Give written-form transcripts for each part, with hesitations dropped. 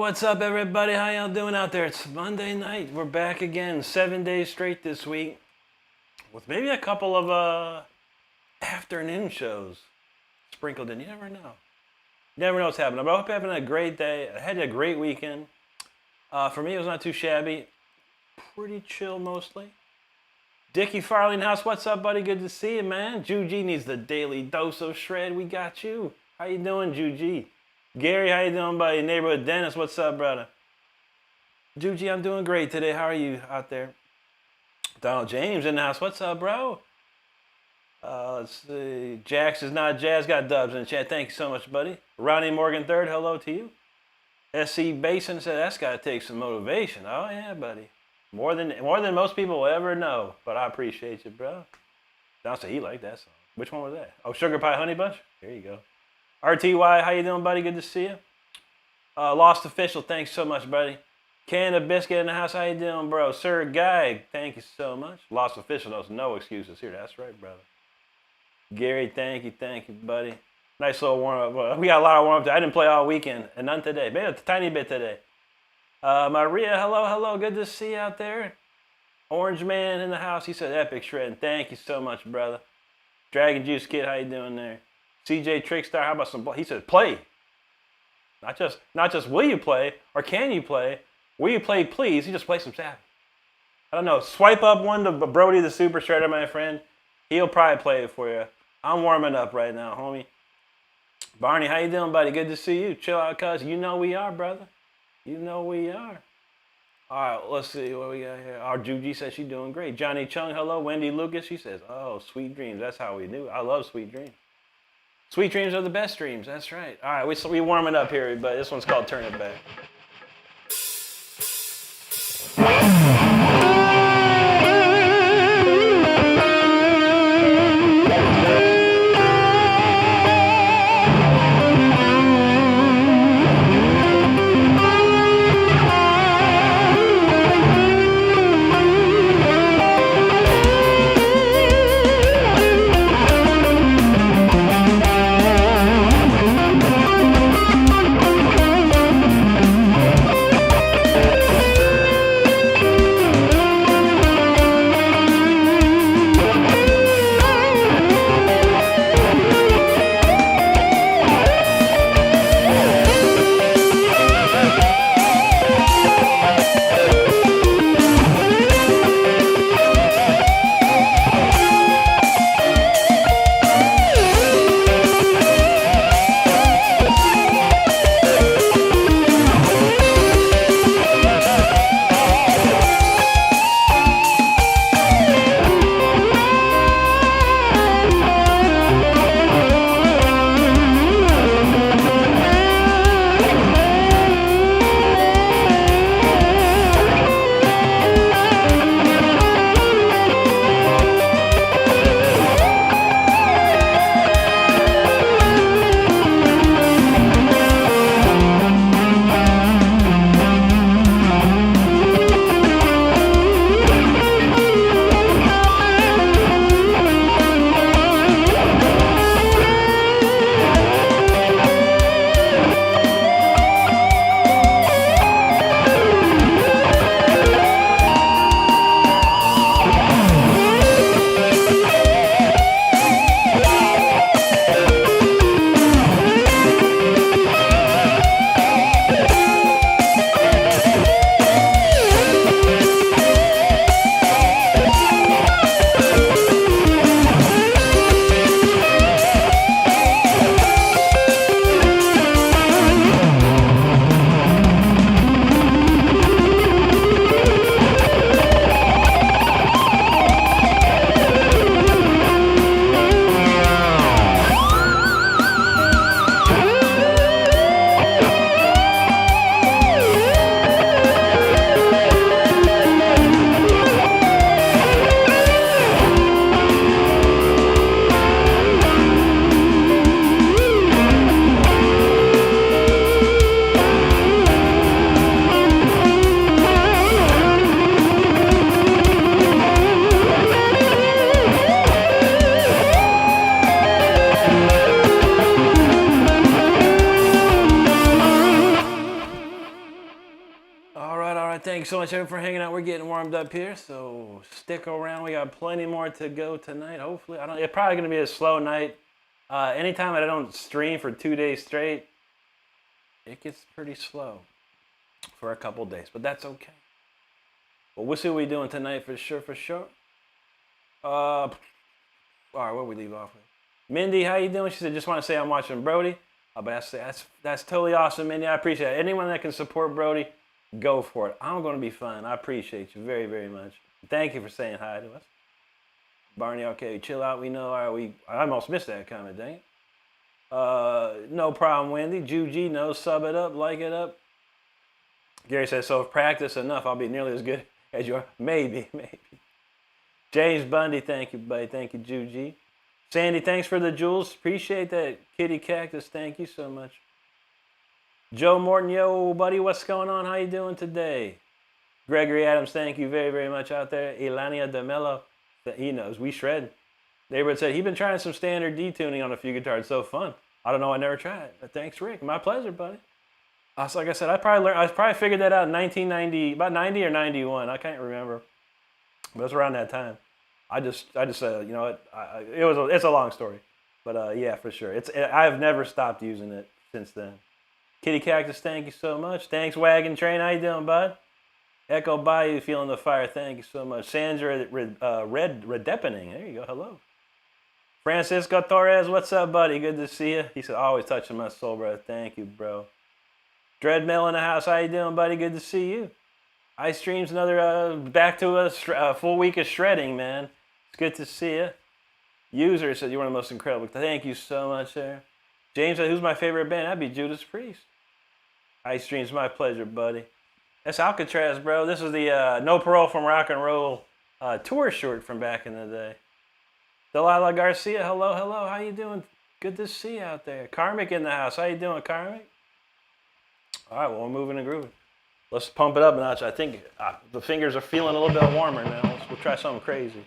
What's up, everybody? How y'all doing out there? It's Monday night. We're back again, 7 days straight this week, with maybe a couple of afternoon shows sprinkled in. You never know. You never know what's happening. But I hope you're having a great day. I had a great weekend. For me, it was not too shabby. Pretty chill, mostly. Dickie Farley in the house. What's up, buddy? Good to see you, man. Juji needs the daily dose of shred. We got you. How you doing, Juji? Gary, how you doing, buddy? Neighborhood Dennis, what's up, brother? Juji, I'm doing great today. How are you out there? Donald James in the house. What's up, bro? Let's see. Jax is not jazz. Got dubs in the chat. Thank you so much, buddy. Ronnie Morgan III, hello to you. SC Basin said that's got to take some motivation. Oh yeah, buddy. More than most people will ever know. But I appreciate you, bro. Don said he liked that song. Which one was that? Oh, Sugar Pie Honey Bunch. There you go. RTY, how you doing, buddy? Good to see you. Lost Official, thanks so much, buddy. Canada Biscuit in the house, how you doing, bro? Sir Guy, thank you so much. Lost Official knows no excuses here. That's right, brother. Gary, thank you, buddy. Nice little warm-up. We got a lot of warm-up. I didn't play all weekend, and none today. Maybe a tiny bit today. Maria, hello. Good to see you out there. Orange Man in the house. He said epic shredding. Thank you so much, brother. Dragon Juice Kid, how you doing there? CJ Trickstar, how about some? He said play. Not just will you play or can you play? Will you play, please? You just play some Savage. I don't know. Swipe up one to Brody the Super Shredder, my friend. He'll probably play it for you. I'm warming up right now, homie. Barney, how you doing, buddy? Good to see you. Chill out, cuz. You know we are, brother. You know we are. All right, let's see what we got here. Our Juji says she's doing great. Johnny Chung, hello. Wendy Lucas, she says, oh, sweet dreams. That's how we do. I love sweet dreams. Sweet dreams are the best dreams. That's right. All right, we warming up here, but this one's called Turn It Back. Thanks so much, everyone, for hanging out. We're getting warmed up here, so stick around. We got plenty more to go tonight. Hopefully, it's probably going to be a slow night. Anytime that I don't stream for 2 days straight, it gets pretty slow for a couple days, but that's okay. But we'll see what we're doing tonight for sure. All right, where we leave off with? Mindy, how you doing? She said, just want to say I'm watching Brody. But that's totally awesome, Mindy. I appreciate it. Anyone that can support Brody, go for it. I'm going to be fun. I appreciate you very, very much. Thank you for saying hi to us. Barney, okay, chill out. We know. All right, I almost missed that comment, dang it. No problem, Wendy. Juji, no, sub it up, like it up. Gary says, so if practice enough, I'll be nearly as good as you are. Maybe. James Bundy, thank you, buddy. Thank you, Juji. Sandy, thanks for the jewels. Appreciate that. Kitty Cactus, thank you so much. Joe Morton, yo, buddy, what's going on? How you doing today? Gregory Adams, thank you very, very much out there. Elania de Mello, he knows, we shred. Neighborhood said, he's been trying some standard detuning on a few guitars. So fun. I don't know, I never tried. But thanks, Rick. My pleasure, buddy. Like I said, I probably figured that out in 1990, about 90 or 91. I can't remember. But it was around that time. I just you know what, it's a long story. But yeah, for sure. I've never stopped using it since then. Kitty Cactus, thank you so much. Thanks, Wagon Train. How you doing, bud? Echo Bayou, feeling the fire. Thank you so much. Sandra Redepening. There you go. Hello. Francisco Torres, what's up, buddy? Good to see you. He said, always touching my soul, bro. Thank you, bro. Dreadmill in the house. How you doing, buddy? Good to see you. Ice Streams, another back to a full week of shredding, man. It's good to see you. User said, you're one of the most incredible. Thank you so much, sir. James said, who's my favorite band? That'd be Judas Priest. Ice Streams, my pleasure, buddy. That's Alcatraz, bro. This is the No Parole from Rock and Roll tour short from back in the day. Delilah Garcia, hello, hello. How you doing? Good to see you out there. Karmic in the house. How you doing, Karmic? All right, well, we're moving and grooving. Let's pump it up a notch. I think the fingers are feeling a little bit warmer now. We'll try something crazy.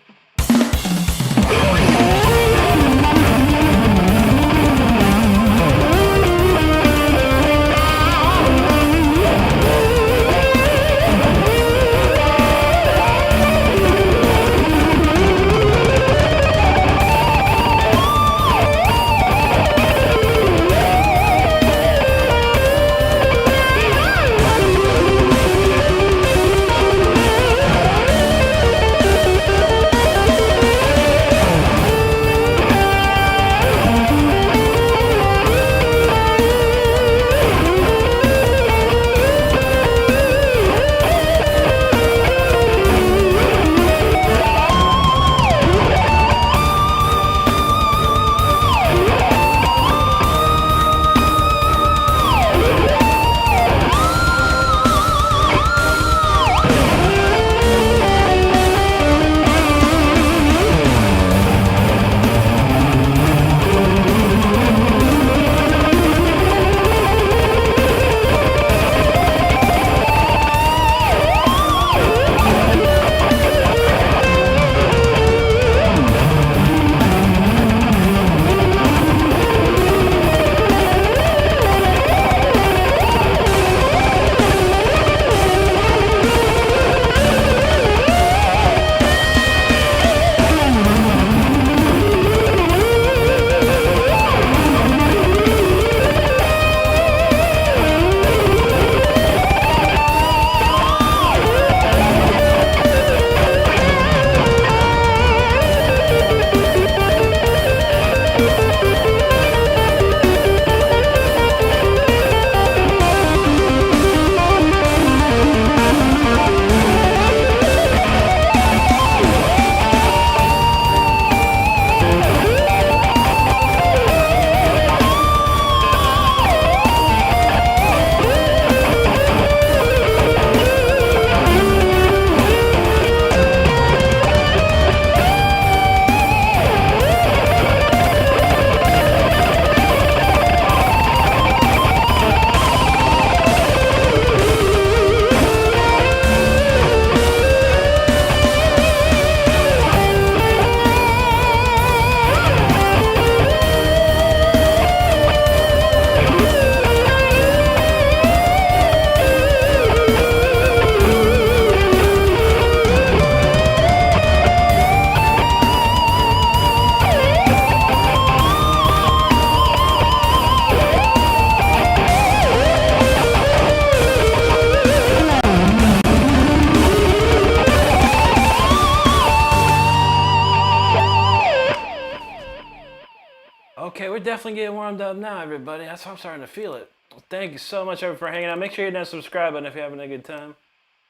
Okay, we're definitely getting warmed up now, everybody. That's how I'm starting to feel it. Well, thank you so much, everyone, for hanging out. Make sure you hit that subscribe button if you're having a good time.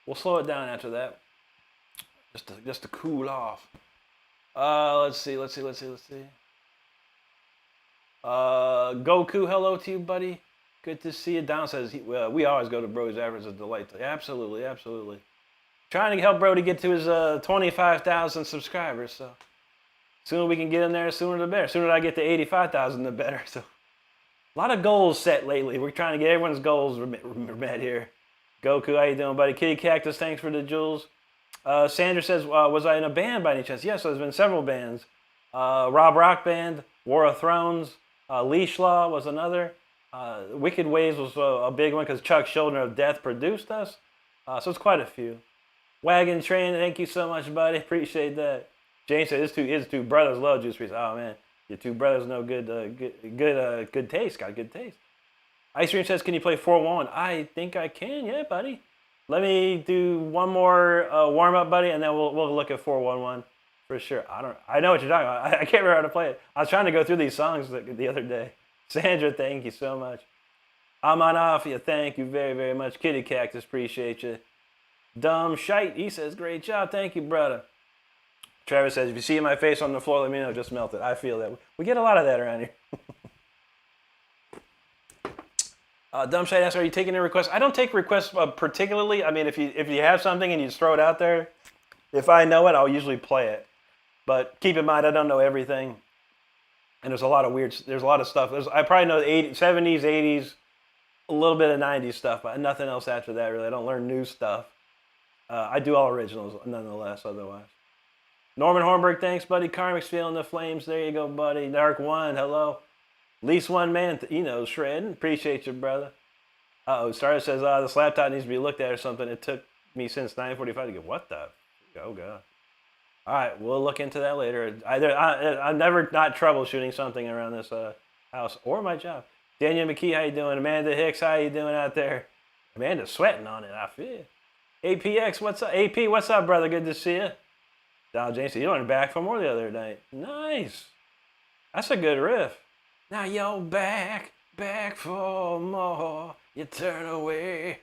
We'll slow it down after that, just to cool off. Let's see. Goku, hello to you, buddy. Good to see you. Don says, we always go to Brody's after. It's a delight. Absolutely, absolutely. Trying to help Brody get to his 25,000 subscribers, so Sooner we can get in there, sooner the better. Sooner I get to 85,000, the better. So, a lot of goals set lately. We're trying to get everyone's goals met here. Goku, how you doing, buddy? Kitty Cactus, thanks for the jewels. Sandra says, was I in a band by any chance? Yes, there's been several bands. Rob Rock Band, War of Thrones, Leash Law was another. Wicked Ways was a big one because Chuck Schuldiner of Death produced us. So it's quite a few. Wagon Train, thank you so much, buddy. Appreciate that. Jane said his two brothers love Juice Priest. Oh man, your two brothers know good taste. Got good taste. Ice Cream says, can you play 4-1? I think I can. Yeah, buddy. Let me do one more warm up, buddy, and then we'll look at 4-1-1 for sure. I know what you're talking about. I can't remember how to play it. I was trying to go through these songs the other day. Sandra, thank you so much. Aman Afia, thank you very, very much. Kitty Cactus, appreciate you. Dumb Shite, he says, great job. Thank you, brother. Travis says, if you see my face on the floor, let me know. Just melt it. I feel that. We get a lot of that around here. Dumb Shite asks, are you taking any requests? I don't take requests particularly. I mean, if you have something and you just throw it out there, if I know it, I'll usually play it. But keep in mind, I don't know everything. And there's a lot of stuff. I probably know the 70s, 80s, a little bit of 90s stuff, but nothing else after that, really. I don't learn new stuff. I do all originals, nonetheless, otherwise. Norman Hornberg, thanks, buddy. Karmic's feeling the flames. There you go, buddy. Dark One, hello. Least one man, shredding. Appreciate you, brother. Starter says, this laptop needs to be looked at or something. It took me since 9:45 to get, what the? Oh, God. All right, we'll look into that later. I'm never not troubleshooting something around this house or my job. Daniel McKee, how you doing? Amanda Hicks, how you doing out there? Amanda's sweating on it, I feel. APX, what's up? AP, what's up, brother? Good to see you. Donald James said, you went back for more the other night. Nice. That's a good riff. Now you're back for more. You turn away.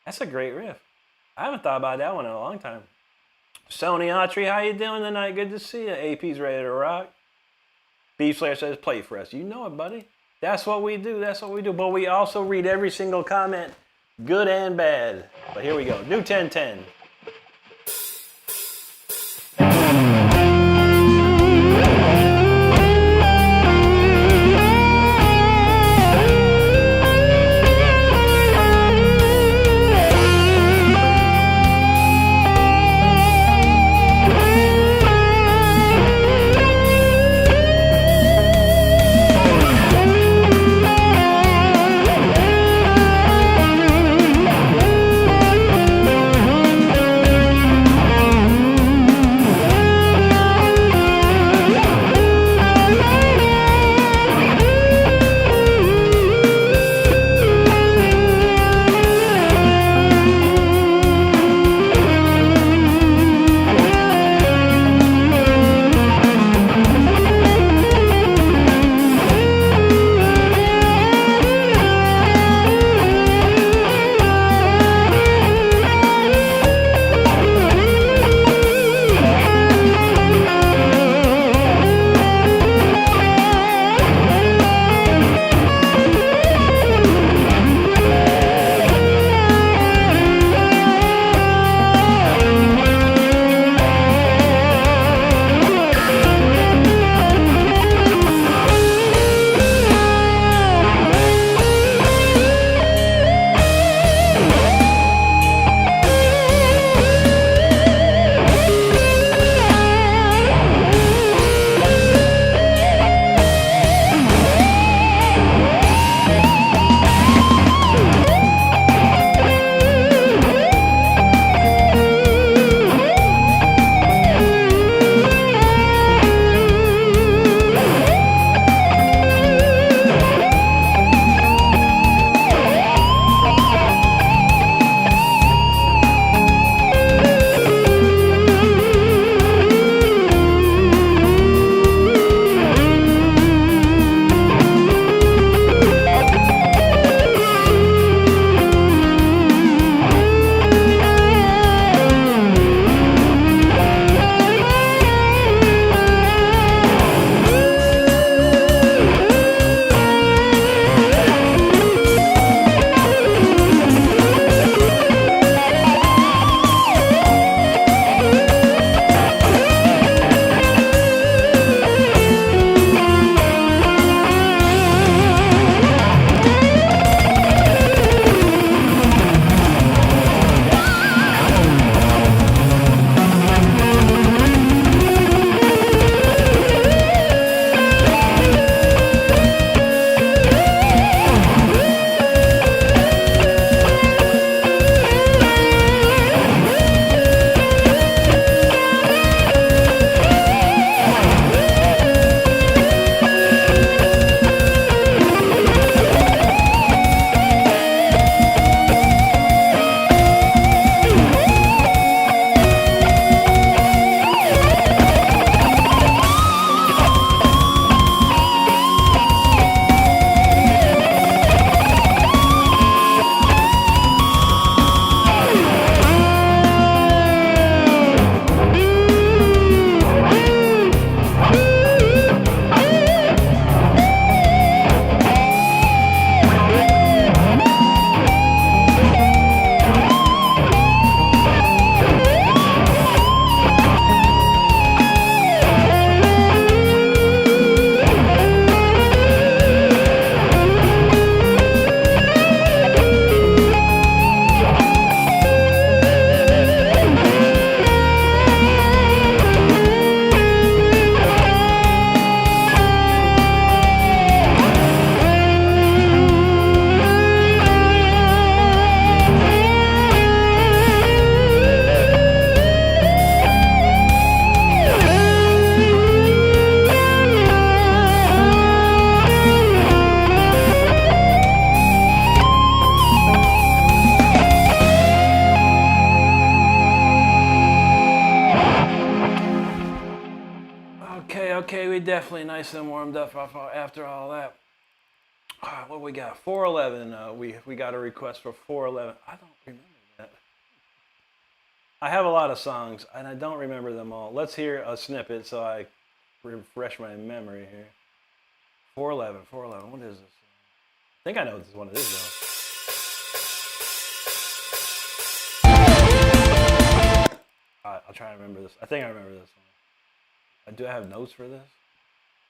That's a great riff. I haven't thought about that one in a long time. Sony Autry, how you doing tonight? Good to see you. AP's ready to rock. Beef Slayer says, play for us. You know it, buddy. That's what we do. That's what we do. But we also read every single comment, good and bad. But here we go. New 1010. definitely nice and warmed up after all that. What we got? 411. We got a request for 411. I don't remember that. I have a lot of songs, and I don't remember them all. Let's hear a snippet so I refresh my memory here. 411. What is this? I think I know what it is, though. I'll try to remember this. I think I remember this one. Do I have notes for this?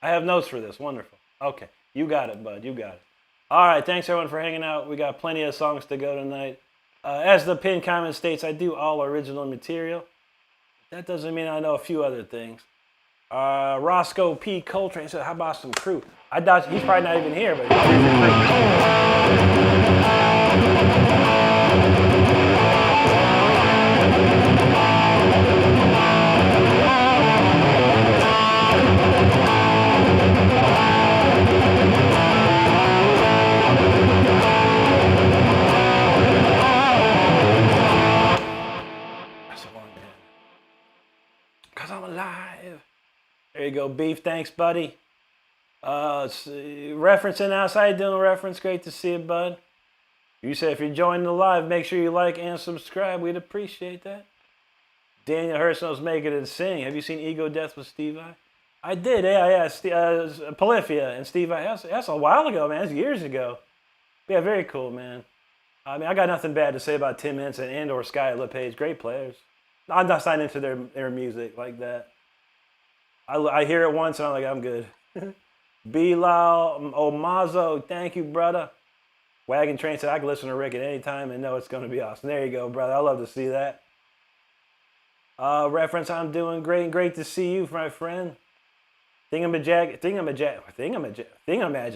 I have notes for this. Wonderful. Okay. You got it, bud. You got it. All right. Thanks, everyone, for hanging out. We got plenty of songs to go tonight. As the pinned comment states, I do all original material. That doesn't mean I know a few other things. Roscoe P. Coltrane said, how about some crew? I doubt he's probably not even here, but here's your crew. There you go, Beef. Thanks, buddy. Reference in house. How you doing, Reference? Great to see you, bud. You said if you're joining the live, make sure you like and subscribe. We'd appreciate that. Daniel Hurst making it sing. Have you seen Ego Death with Steve I? I did, yeah. Polyphia and Steve I. That's a while ago, man. That's years ago. Yeah, very cool, man. I mean, I got nothing bad to say about Tim Henson and or Sky LePage. Great players. I'm not signed into their music like that. I hear it once and I'm like, I'm good. Bilal Omazo, thank you, brother. Wagon Train said I can listen to Rick at any time and know it's going to be awesome. There you go, brother. I love to see that. Reference, I'm doing great and great to see you, my friend. Thingamagic.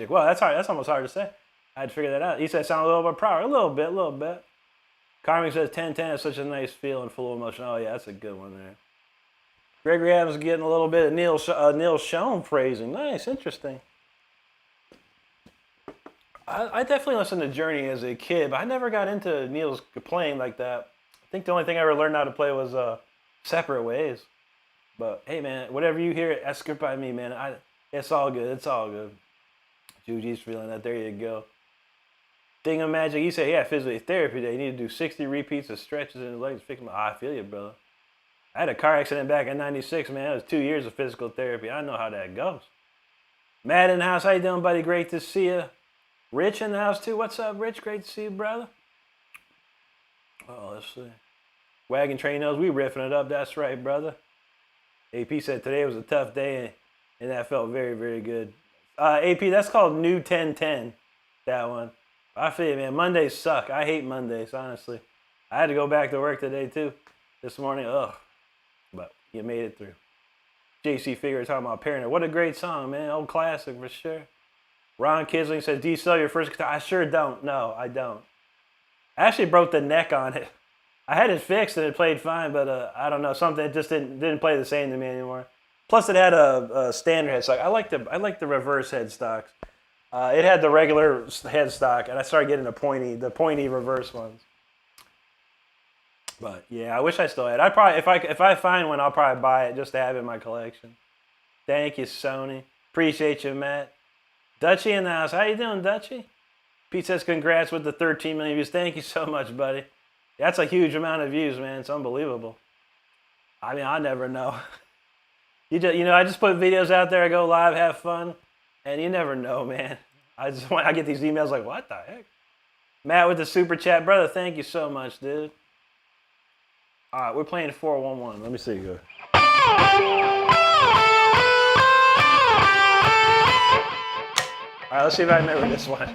Well, that's hard. That's almost hard to say. I had to figure that out. He said sound a little bit proud. A little bit. Carmen says 1010 is such a nice feel and full of emotion. Oh, yeah, that's a good one there. Gregory Adams getting a little bit of Neil Schoen phrasing. Nice, interesting. I definitely listened to Journey as a kid, but I never got into Neil's playing like that. I think the only thing I ever learned how to play was Separate Ways. But hey, man, whatever you hear, that's good by me, man. It's all good. It's all good. Juji's feeling that. There you go. Thingamagic, you say, yeah, physical therapy day. You need to do 60 repeats of stretches in the legs. I feel you, brother. I had a car accident back in '96, man. It was 2 years of physical therapy. I know how that goes. Matt in the house, how you doing, buddy? Great to see you. Rich in the house, too. What's up, Rich? Great to see you, brother. Oh, let's see. Wagon Train knows we riffing it up. That's right, brother. AP said today was a tough day, and that felt very, very good. AP, that's called New 1010, that one. I feel you, man. Mondays suck. I hate Mondays, honestly. I had to go back to work today, too, this morning. Ugh. But you made it through. JC Figure talking about Paranoid. What a great song, man. Old classic for sure. Ron Kisling says, do you sell your first guitar? I sure don't. No, I don't. I actually broke the neck on it. I had it fixed and it played fine, but I don't know. Something just didn't play the same to me anymore. Plus, it had a standard headstock. I like the reverse headstocks. It had the regular headstock, and I started getting the pointy reverse ones. But yeah, I wish I still had. I probably if I find one, I'll probably buy it just to have it in my collection. Thank you, Sony. Appreciate you, Matt. Dutchie in the house. How you doing, Dutchie? Pete says congrats with the 13 million views. Thank you so much, buddy. That's a huge amount of views, man. It's unbelievable. I mean, I never know. I just put videos out there. I go live, have fun, and you never know, man. I get these emails like, what the heck? Matt with the super chat, brother. Thank you so much, dude. All right, we're playing 411. Let me see you. All right, let's see if I remember this one.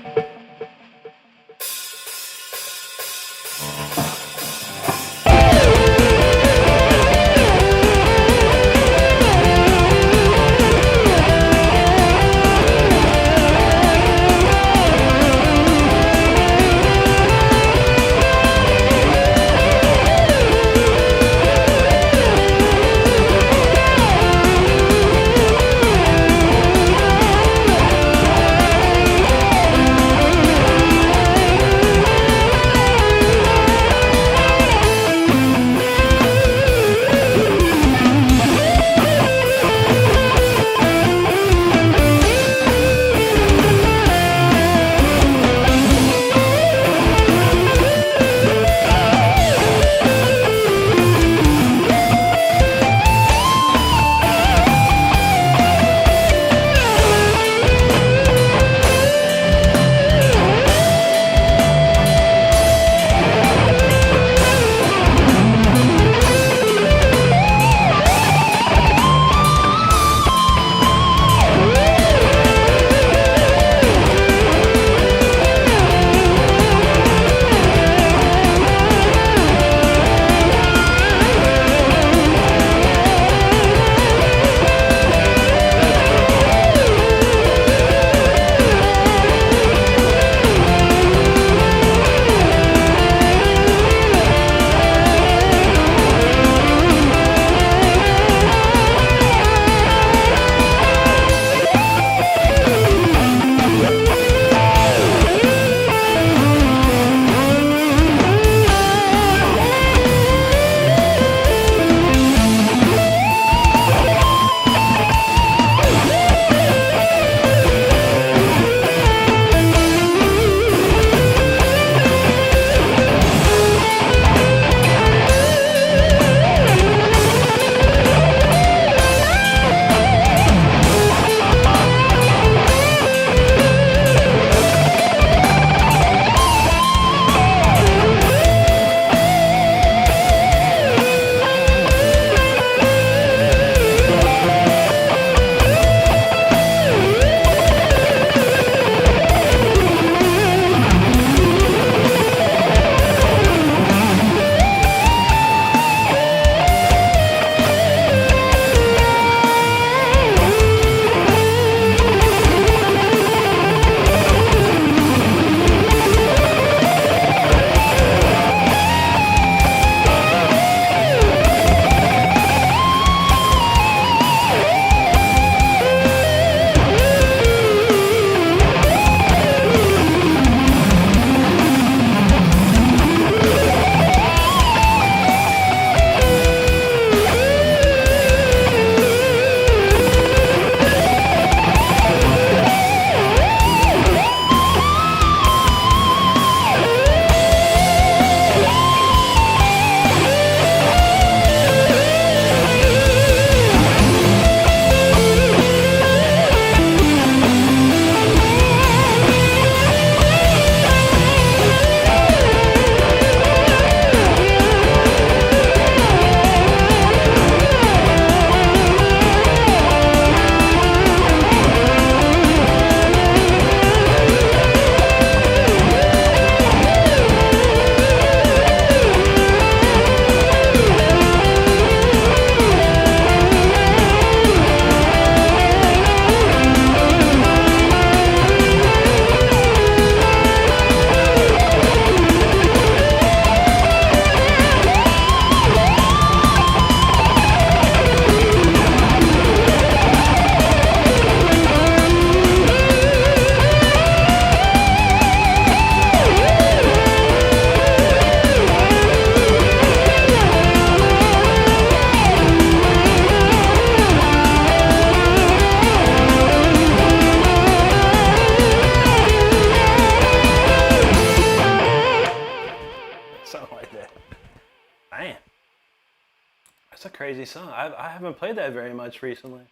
That's a crazy song. I haven't played that very much recently.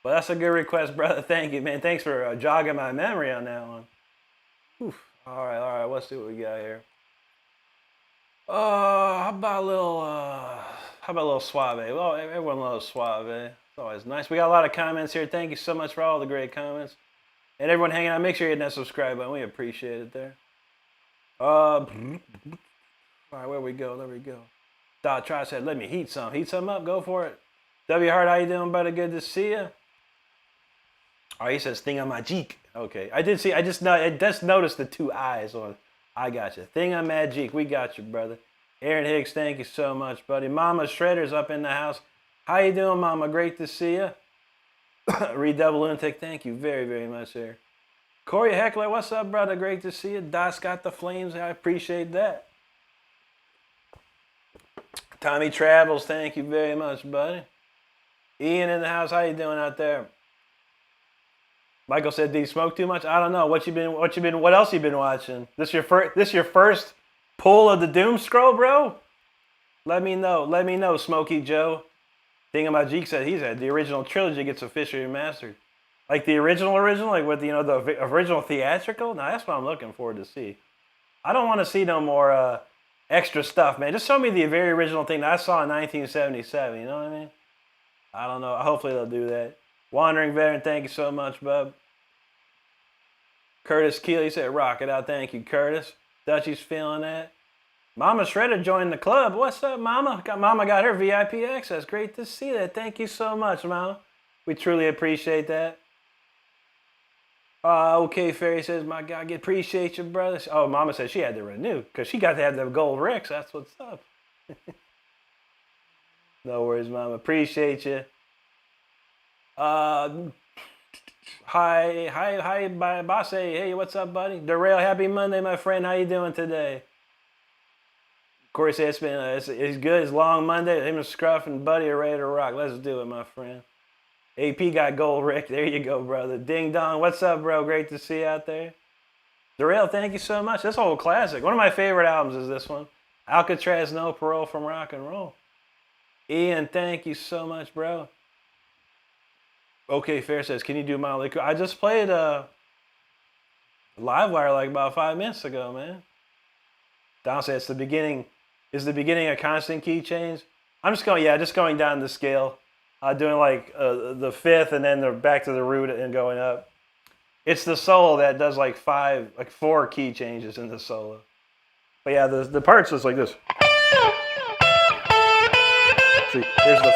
But that's a good request, brother. Thank you, man. Thanks for jogging my memory on that one. Oof. All right. Let's see what we got here. How about a little Suave? Well, everyone loves Suave. It's always nice. We got a lot of comments here. Thank you so much for all the great comments. And everyone hanging out, make sure you hit that subscribe button. We appreciate it there. All right, where we go? There we go. Dot Try said, let me heat some up. Go for it. W Hart, how you doing, buddy? Good to see you. Oh, he says, thing on my cheek. Okay, I just noticed the two eyes on. I got you. Thing on Magic. We got you, brother. Aaron Hicks, thank you so much, buddy. Mama Shredder's up in the house. How you doing, Mama? Great to see you. Redouble Lunatic, thank you very, very much, sir. Corey Heckler, what's up, brother? Great to see you. Dot's got the flames. I appreciate that. Tommy Travels, thank you very much, buddy. Ian in the house, how you doing out there? Michael said, "Do you smoke too much?" I don't know. What else you been watching? This your first pull of the Doom Scroll, bro? Let me know, Smokey Joe. Thingamajik said he said the original trilogy gets officially remastered. Like the original, like with the original theatrical. Now that's what I'm looking forward to see. I don't want to see no more extra stuff, man. Just show me the very original thing that I saw in 1977. You know what I mean? I don't know. Hopefully they'll do that. Wandering Veteran, thank you so much, bub. Curtis Keeley said, rock it out. Thank you, Curtis. Dutchie's feeling that. Mama Shredder joined the club. What's up, Mama? Mama got her VIP access. Great to see that. Thank you so much, Mama. We truly appreciate that. Okay, Fairy says, my God, appreciate you, brother. Oh, Mama said she had to renew because she got to have the gold Ricks. That's what's up. No worries, Mama. Appreciate you. Hi, Bosse. Hey, what's up, buddy? Derail, happy Monday, my friend. How you doing today? Corey said it's good. It's long Monday. Him and Scruff and Buddy are ready to rock. Let's do it, my friend. AP got gold, Rick. There you go, brother. Ding Dong. What's up, bro? Great to see you out there. Derail, thank you so much. This whole classic. One of my favorite albums is this one. Alcatraz, No Parole from Rock and Roll. Ian, thank you so much, bro. Okay, Fair says, can you do Motley Crue? I just played Livewire like about 5 minutes ago, man. Don said it's the beginning. Is the beginning a constant key change? I'm just going down the scale. Doing like the fifth and then back to the root and going up. It's the solo that does like 4 key changes in the solo. But yeah, the parts is like this. See, here's the.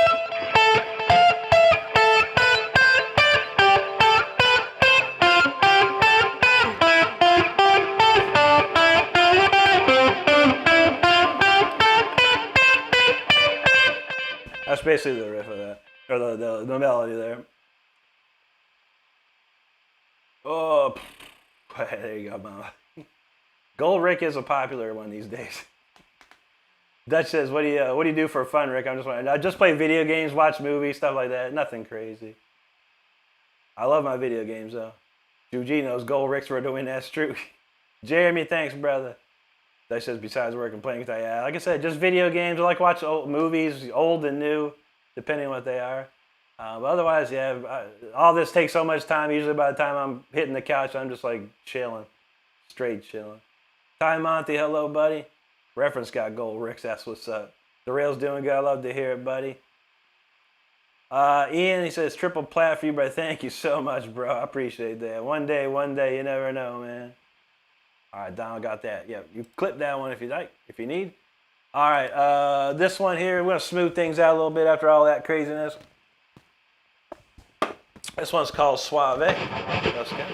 That's basically the riff of that, or the melody there. Oh, there you go, Mama. Gold Rick is a popular one these days. Dutch says, "What do you do for fun, Rick?" I just play video games, watch movies, stuff like that. Nothing crazy. I love my video games though. Juji knows Gold Ricks were doing. That's true. Jeremy, thanks, brother. That says besides work and playing guitar, yeah, like I said, just video games. I like to watch old movies, old and new, depending on what they are. But otherwise, yeah, all this takes so much time. Usually by the time I'm hitting the couch, I'm just like chilling, straight chilling. Ty Monty, hello, buddy. Reference got gold, Ricks, that's what's up. The rail's doing good. I love to hear it, buddy. Ian, he says triple plat for you, bro. Thank you so much, bro. I appreciate that. One day, you never know, man. All right, Donald got that. Yeah, you clip that one if you like, if you need. All right, this one here, we're going to smooth things out a little bit after all that craziness. This one's called Suave. Let's go.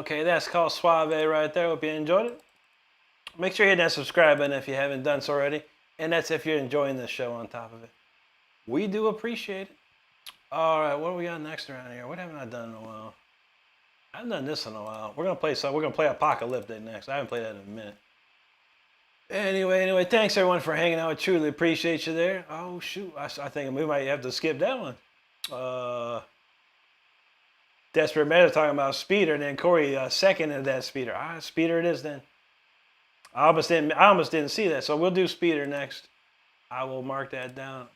Okay, that's called Suave right there. Hope you enjoyed it. Make sure you hit that subscribe button if you haven't done so already. And that's if you're enjoying this show on top of it. We do appreciate it. All right, what do we got next around here? What haven't I done in a while? I haven't done this in a while. We're gonna play Apocalyptic next. I haven't played that in a minute. Anyway, thanks everyone for hanging out. I truly appreciate you there. Oh shoot, I think we might have to skip that one. Desperate Meta talking about Speeder, and then Corey seconded that Speeder. All right, Speeder it is then. I almost didn't see that, so we'll do Speeder next. I will mark that down.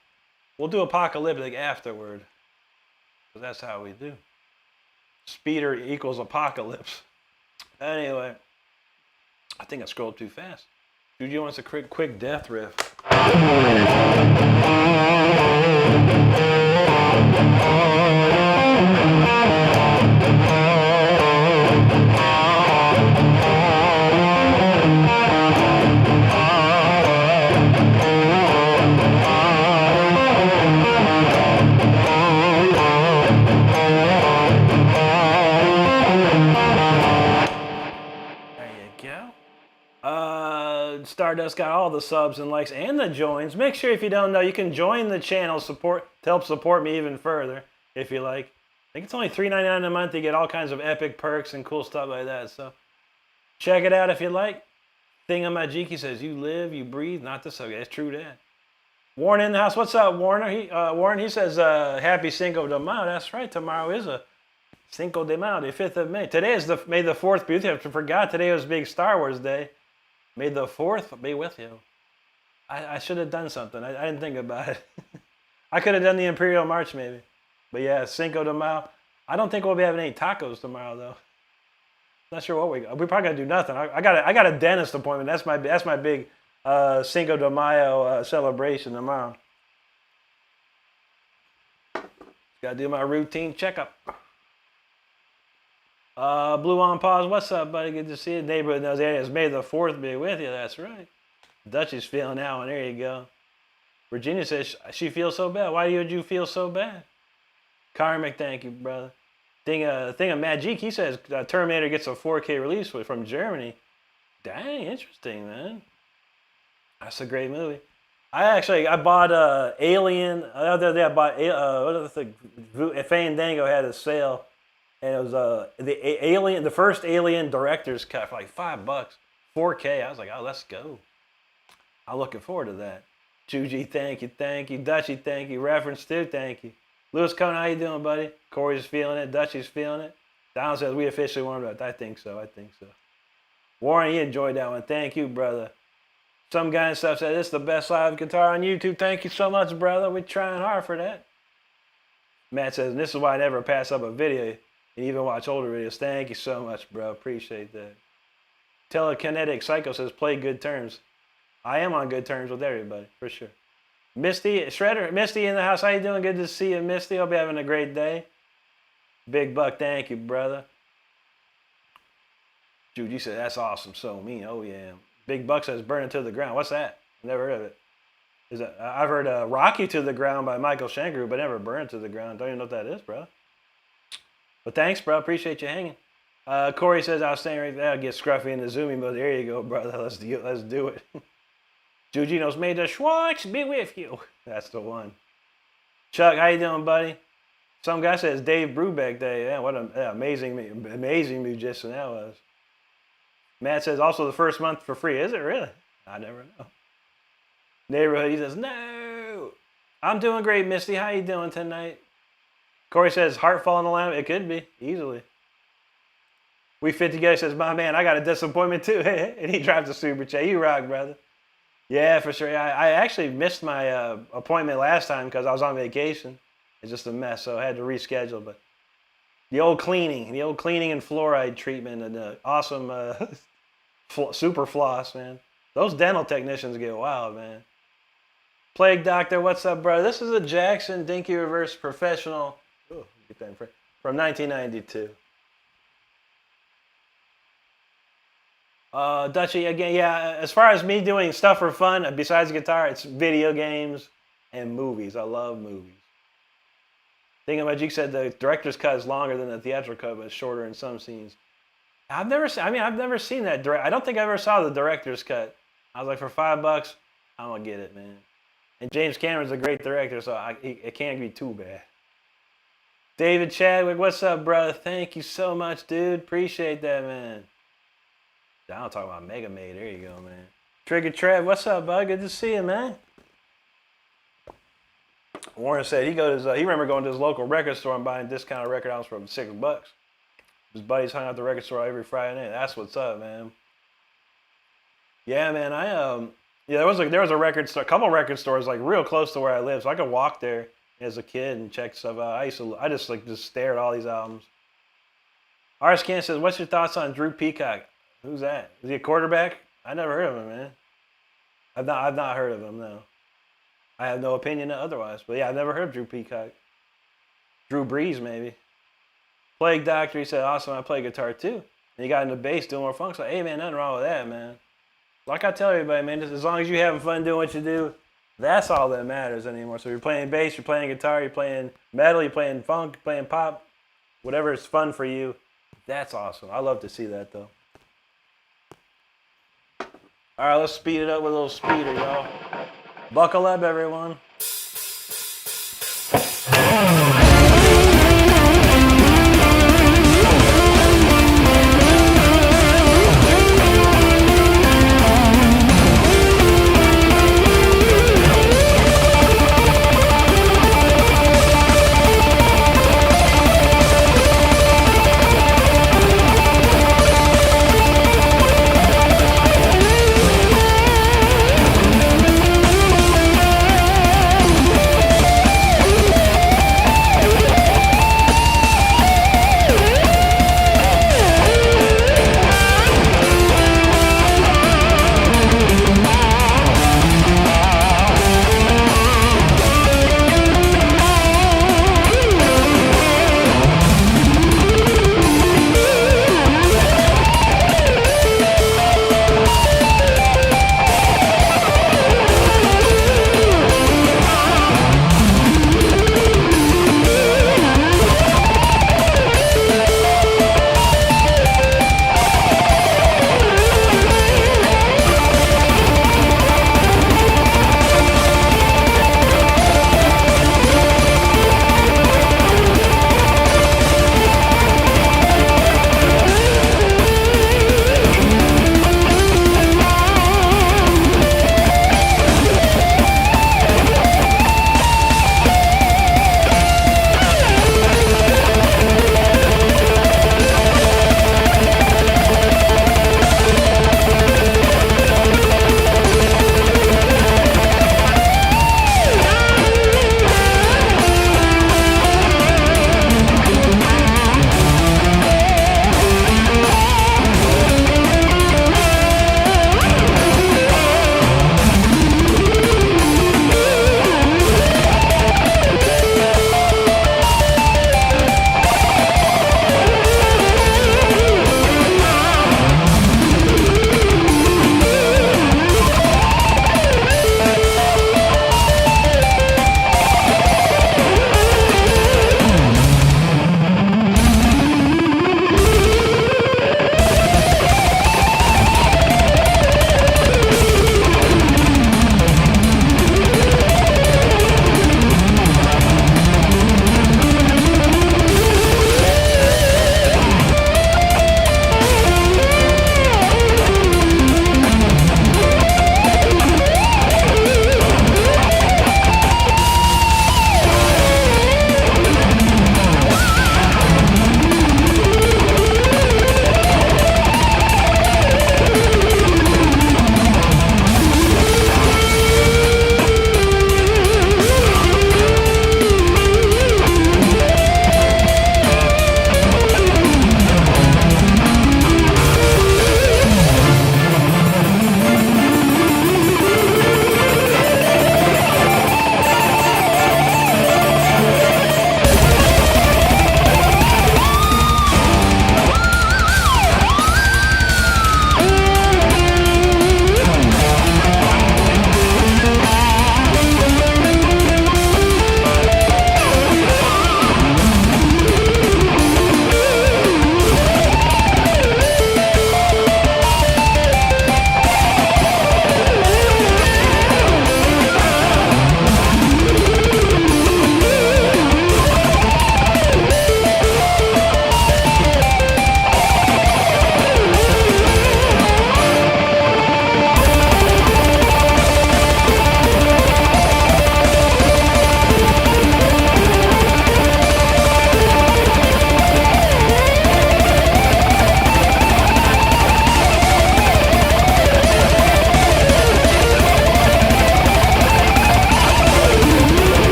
We'll do Apocalyptic afterward, because that's how we do. Speeder equals Apocalypse. Anyway, I think I scrolled too fast. Dude, you want us a quick death riff? Stardust got all the subs and likes and the joins. Make sure if you don't know, you can join the channel to help support me even further if you like. I think it's only $3.99 a month to get all kinds of epic perks and cool stuff like that. So check it out if you like. Thingamajiki says, you live, you breathe, not the subject. It's true that. Warren in the house. What's up, Warren? Warren, he says, happy Cinco de Mayo. That's right. Tomorrow is a Cinco de Mayo, the 5th of May. Today is May the 4th. But I forgot today was big Star Wars Day. May the 4th be with you. I should have done something. I didn't think about it. I could have done the Imperial March maybe. But yeah, Cinco de Mayo. I don't think we'll be having any tacos tomorrow though. Not sure what we probably gotta do nothing. I got a dentist appointment. That's my big Cinco de Mayo celebration tomorrow. Gotta do my routine checkup. Blue on pause. What's up, buddy? Good to see you. Neighborhood in those areas. May the 4th be with you. That's right. Dutchie's feeling that one. There you go. Virginia says she feels so bad. Why would you feel so bad? Karmic, thank you, brother. Thing of Magic, he says Terminator gets a 4K release from Germany. Dang, interesting, man. That's a great movie. I bought Alien. The other day I bought Fandango had a sale. And it was the first Alien director's cut for like $5, 4K. I was like, oh, let's go. I'm looking forward to that. Juji, thank you. Dutchie, thank you. Reference too, thank you. Lewis Cohn, how you doing, buddy? Corey's feeling it. Dutchie's feeling it. Don says we officially warmed up. I think so. Warren, you enjoyed that one. Thank you, brother. Some guy and stuff said this is the best live guitar on YouTube. Thank you so much, brother. We're trying hard for that. Matt says, and this is why I never pass up a video. And even watch older videos. Thank you so much, bro. Appreciate that. Telekinetic Psycho says, play good terms. I am on good terms with everybody, for sure. Misty, Shredder, Misty in the house. How you doing? Good to see you, Misty. Hope you're having a great day. Big Buck, thank you, brother. Jude, you said, that's awesome. So mean. Oh, yeah. Big Buck says, burn it to the ground. What's that? Never heard of it. I've heard Rocky to the Ground by Michael Schenker, but never burn it to the ground. Don't even know what that is, bro. But thanks, bro. Appreciate you hanging. Corey says, I was saying right there, get scruffy in the zooming mode. There you go, brother. Let's do it. Jujinos made the Schwartz be with you. That's the one. Chuck, how you doing, buddy? Some guy says Dave Brubeck Day. Yeah, what an amazing musician that was. Matt says also the first month for free. Is it really? I never know. Neighborhood, he says, no. I'm doing great, Misty. How you doing tonight? Corey says, Heartfall in the line. It could be, easily. We fit together, says, my man, I got a disappointment too. And he drives a super chat. You rock, brother. Yeah, for sure. I actually missed my appointment last time because I was on vacation. It's just a mess, so I had to reschedule. But the old cleaning and fluoride treatment and the awesome super floss, man. Those dental technicians get wild, man. Plague Doctor, what's up, brother? This is a Jackson Dinky Reverse Professional. Ooh, get that in front. From 1992. Dutchie, again, yeah, as far as me doing stuff for fun, besides guitar, it's video games and movies. I love movies. Thingamajik said the director's cut is longer than the theatrical cut, but shorter in some scenes. I've never seen that direct. I don't think I ever saw the director's cut. I was like, for $5, I'm gonna get it, man. And James Cameron's a great director, so it can't be too bad. David Chadwick, what's up, brother? Thank you so much, dude. Appreciate that, man. I'm talking about Mega Maid. There you go, man. Trigger Trev, what's up, bud? Good to see you, man. Warren said he remember going to his local record store and buying discounted record albums for $6. His buddies hung out at the record store every Friday night. That's what's up, man. Yeah, man. There was a record store, a couple record stores like real close to where I live, so I could walk there as a kid and check stuff out. I just stare at all these albums. Arscan says, "What's your thoughts on Drew Peacock? Who's that? Is he a quarterback? I never heard of him, man. I've not heard of him, no. I have no opinion otherwise. But yeah, I've never heard of Drew Peacock. Drew Brees, maybe. Plague Doctor, he said, awesome, I play guitar too. And he got into bass, doing more funk. So, hey, man, nothing wrong with that, man. Like I tell everybody, man, just as long as you're having fun doing what you do, that's all that matters anymore. So you're playing bass, you're playing guitar, you're playing metal, you're playing funk, you're playing pop, whatever is fun for you, that's awesome. I love to see that, though. All right, let's speed it up with a little speeder, y'all. Buckle up, everyone.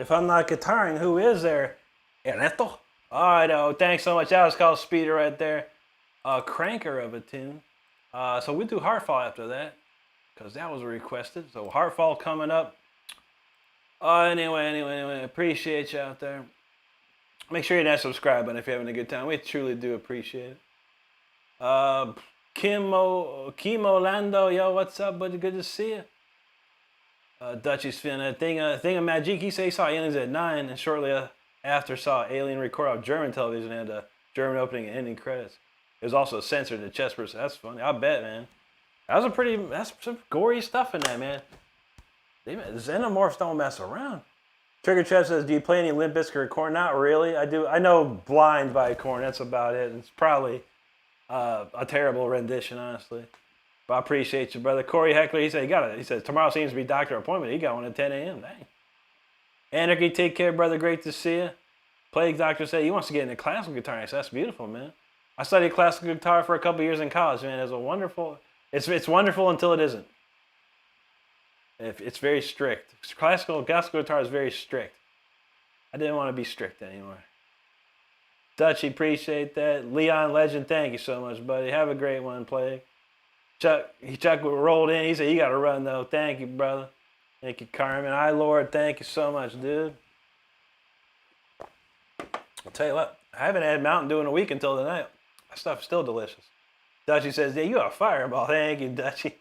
If I'm not guitaring, who is there? Ernesto? All right, oh, thanks so much. That was called Speeder right there. A cranker of a tune. So we'll do Heartfall after that, because that was requested. So Heartfall coming up. Anyway, appreciate you out there. Make sure you hit that subscribe button if you're having a good time. We truly do appreciate it. Kimo Lando, yo, what's up, buddy? Good to see you. Dutchy's feeling a thing of magic. He said he saw aliens at 9, and shortly after saw Alien record off German television and a German opening and ending credits. It was also censored to chess person. That's funny. I bet, man. That's some gory stuff in that, man. The xenomorphs don't mess around. Trigger Chef says, do you play any Limp Bizkit or Korn? Not really. I do. I know Blind by Korn. That's about it. It's probably a terrible rendition, honestly. But I appreciate you, brother. Corey Heckler, he said, tomorrow seems to be doctor appointment. He got one at 10 a.m. Dang. Anarchy, take care, brother. Great to see you. Plague Doctor said he wants to get into classical guitar. So that's beautiful, man. I studied classical guitar for a couple years in college, man. It's wonderful until it isn't. It's very strict. Classical guitar is very strict. I didn't want to be strict anymore. Dutchy, appreciate that. Leon Legend, thank you so much, buddy. Have a great one, Plague. Chuck rolled in. He said, you got to run, though. Thank you, brother. Thank you, Carmen. Hi, Lord. Thank you so much, dude. I'll tell you what. I haven't had Mountain Dew in a week until tonight. That stuff's still delicious. Dutchy says, yeah, you a fireball. Thank you, Dutchy.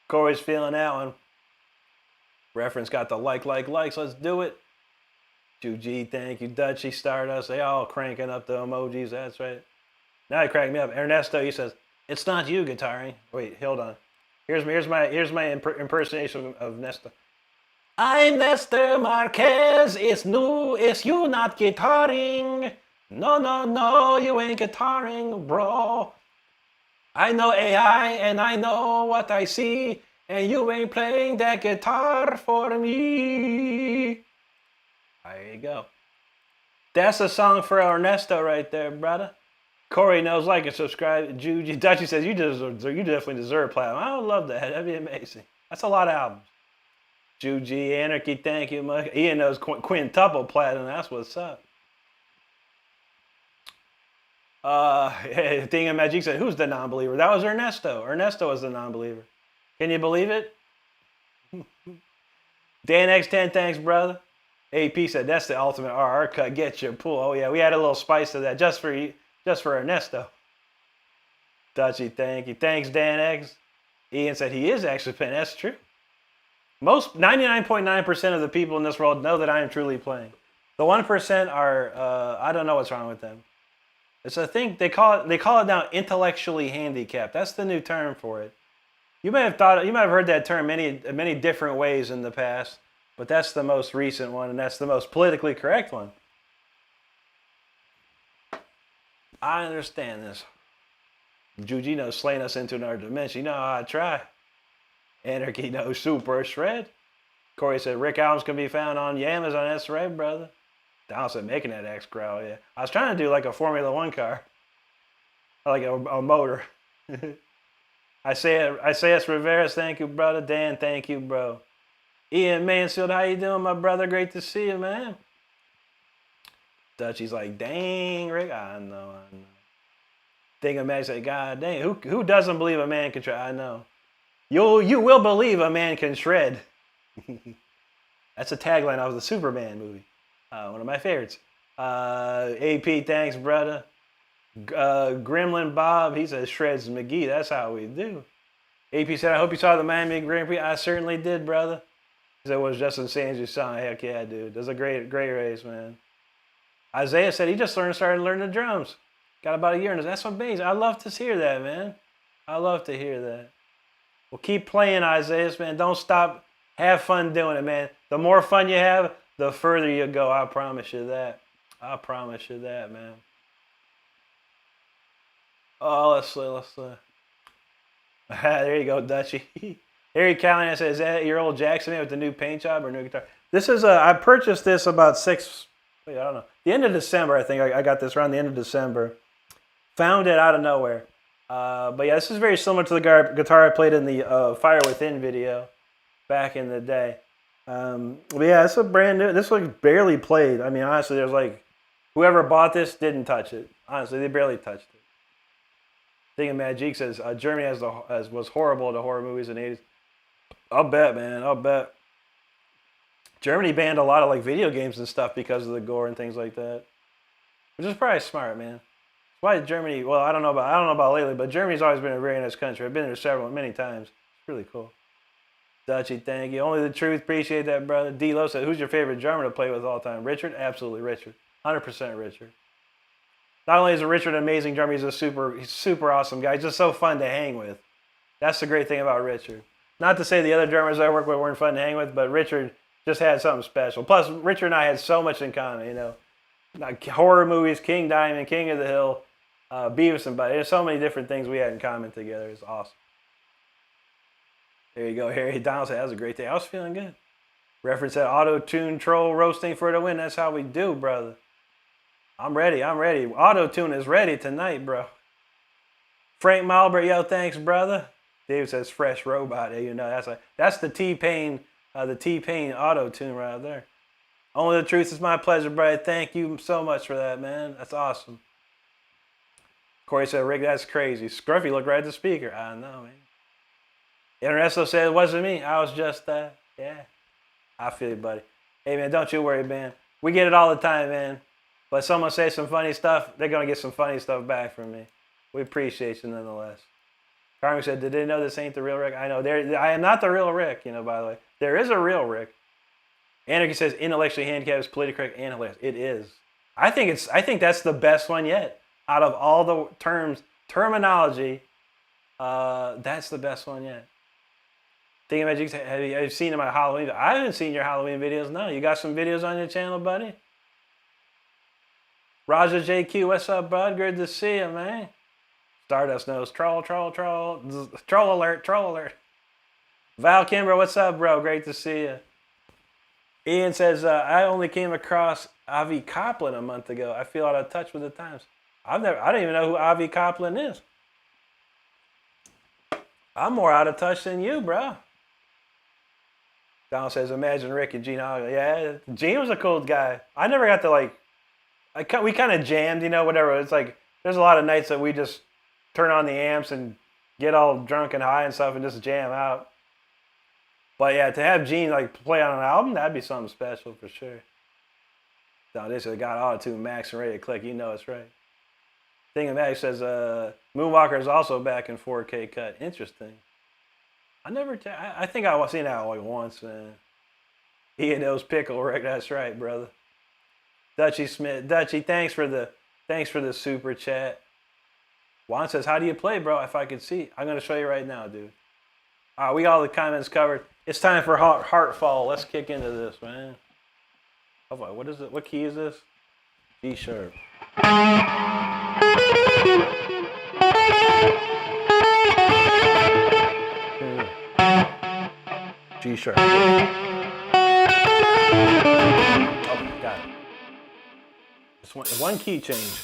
Corey's feeling that one. Reference got the likes. Let's do it. Juji, thank you. Dutchy, Stardust. They all cranking up the emojis. That's right. Now he cracked me up. Ernesto, he says, it's not you guitaring. Wait, hold on. Here's my impersonation of Nesta. I'm Nestor Marquez. It's you not guitaring. No, you ain't guitaring, bro. I know AI and I know what I see, and you ain't playing that guitar for me. There you go. That's a song for Ernesto right there, brother. Corey knows, like and subscribe. Dutchy says you definitely deserve platinum. I would love that. That'd be amazing. That's a lot of albums. Juji, Anarchy, thank you much. Ian knows quintuple platinum. That's what's up. Thing of Magic said, who's the non-believer? That was Ernesto. Ernesto was the non-believer. Can you believe it? Dan X10, thanks, brother. AP said, that's the ultimate RR cut. Get your pool. Oh, yeah, we had a little spice to that just for Ernesto. Dutchy, thank you. Thanks, Dan X. Ian said he is actually playing. That's true. 99.9% of the people in this world know that I am truly playing. The 1% are, I don't know what's wrong with them. It's a thing, they call it now intellectually handicapped. That's the new term for it. You might have heard that term many different ways in the past, but that's the most recent one, and that's the most politically correct one. I understand this. Juji knows slaying us into another dimension. You know how I try. Anarchy knows super shred. Corey said Rick Allen's can be found on Amazon. That's right, brother. Donald said making that X growl, yeah. I was trying to do like a Formula One car. Like a motor. Isaias Rivera, thank you, brother. Dan, thank you, bro. Ian Mansfield, how you doing, my brother? Great to see you, man. Dutchy's like, dang, Rick. I know. Think of man say, God dang, who doesn't believe a man can shred? I know. You will believe a man can shred. That's a tagline of the Superman movie. One of my favorites. AP, thanks, brother. Gremlin Bob, he says shreds McGee. That's how we do. AP said, I hope you saw the Miami Grand Prix. I certainly did, brother. He said, it was just insane as you saw. Heck yeah, dude. That's a great race, man. Isaiah said he just started learning the drums. Got about a year, and that's amazing. I love to hear that, man. I love to hear that. Well, keep playing, Isaiah, man. Don't stop. Have fun doing it, man. The more fun you have, the further you go. I promise you that. I promise you that, man. Oh, let's see. There you go, Dutchy. Harry Callahan says, is that your old Jackson man with the new paint job or new guitar? This is I purchased this about the end of December, I think. I got this around the end of December. Found it out of nowhere. But yeah, this is very similar to the guitar I played in the Fire Within video back in the day. But yeah, it's a brand new. This looks barely played. I mean, honestly, there's like whoever bought this didn't touch it. Honestly, they barely touched it. Thing of Magic says Germany was horrible to horror movies in the 80s. I'll bet, man. I'll bet. Germany banned a lot of like video games and stuff because of the gore and things like that, which is probably smart, man. Why Germany? Well, I don't know about lately, but Germany's always been a very nice country. I've been there many times. It's really cool. Dutchy, thank you. Only the truth. Appreciate that, brother. D-Lo said, who's your favorite drummer to play with all time? Richard? Absolutely Richard. 100% Richard. Not only is Richard an amazing drummer, he's super awesome guy. He's just so fun to hang with. That's the great thing about Richard. Not to say the other drummers I work with weren't fun to hang with, but Richard just had something special. Plus, Richard and I had so much in common, you know. Like horror movies, King Diamond, King of the Hill, Beavis and Butthead. There's so many different things we had in common together. It's awesome. There you go, Harry. Donald said, that was a great day. I was feeling good. Reference that auto-tune troll roasting for the win. That's how we do, brother. I'm ready. Auto-tune is ready tonight, bro. Frank Malbert, yo, thanks, brother. David says, fresh robot. Yeah, you know, that's the T-Pain auto-tune right there. Only the truth is my pleasure, brother. Thank you so much for that, man. That's awesome. Corey said, Rick, that's crazy. Scruffy looked right at the speaker. I know, man. Ernesto said, it wasn't me. I was just that. Yeah. I feel you, buddy. Hey, man, don't you worry, man. We get it all the time, man. But someone say some funny stuff, they're going to get some funny stuff back from me. We appreciate you nonetheless. Carmen said, did they know this ain't the real Rick? I know. I am not the real Rick, you know, by the way. There is a real Rick. Anarchy says, intellectually handicapped is politically correct and hilarious. It is. I think that's the best one yet. Out of all the terminology, that's the best one yet. Thinking about you, have you seen my Halloween? I haven't seen your Halloween videos. No, you got some videos on your channel, buddy? Raja JQ, what's up, bud? Good to see you, man. Stardust knows. Troll alert. Val Kimber, what's up, bro? Great to see you. Ian says, I only came across Avi Copland a month ago. I feel out of touch with the times. I don't even know who Avi Copland is. I'm more out of touch than you, bro. Donald says, imagine Rick and Gene. Yeah, Gene was a cool guy. I never got to we kind of jammed, you know, whatever. It's like, there's a lot of nights that we just turn on the amps and get all drunk and high and stuff and just jam out. But yeah, to have Gene play on an album, that'd be something special for sure. Now this has got auto-tune max and ready to click. You know it's right. Thing of Max says Moonwalker is also back in 4K cut. Interesting. I think I've seen that once, man. Ian knows pickle, Rick. That's right, brother. Dutchy Smith, Dutchy, thanks for the super chat. Juan says, how do you play, bro? If I could see, I'm gonna show you right now, dude. All right, we got all the comments covered. It's time for Heartfall. Let's kick into this, man. What is it? What key is this? G sharp. G sharp. Oh, got it. Just one key change.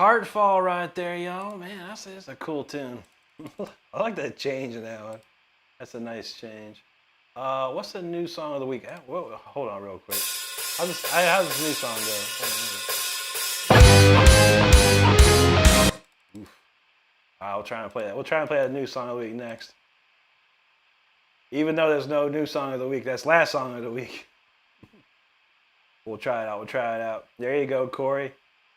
Heartfall right there, y'all. Man, that's a cool tune. I like that change in that one. That's a nice change. What's the new song of the week? Whoa, hold on real quick. How's this new song go? Oof. We'll try and play that. We'll try and play that new song of the week next. Even though there's no new song of the week, that's last song of the week. We'll try it out. We'll try it out. There you go, Corey.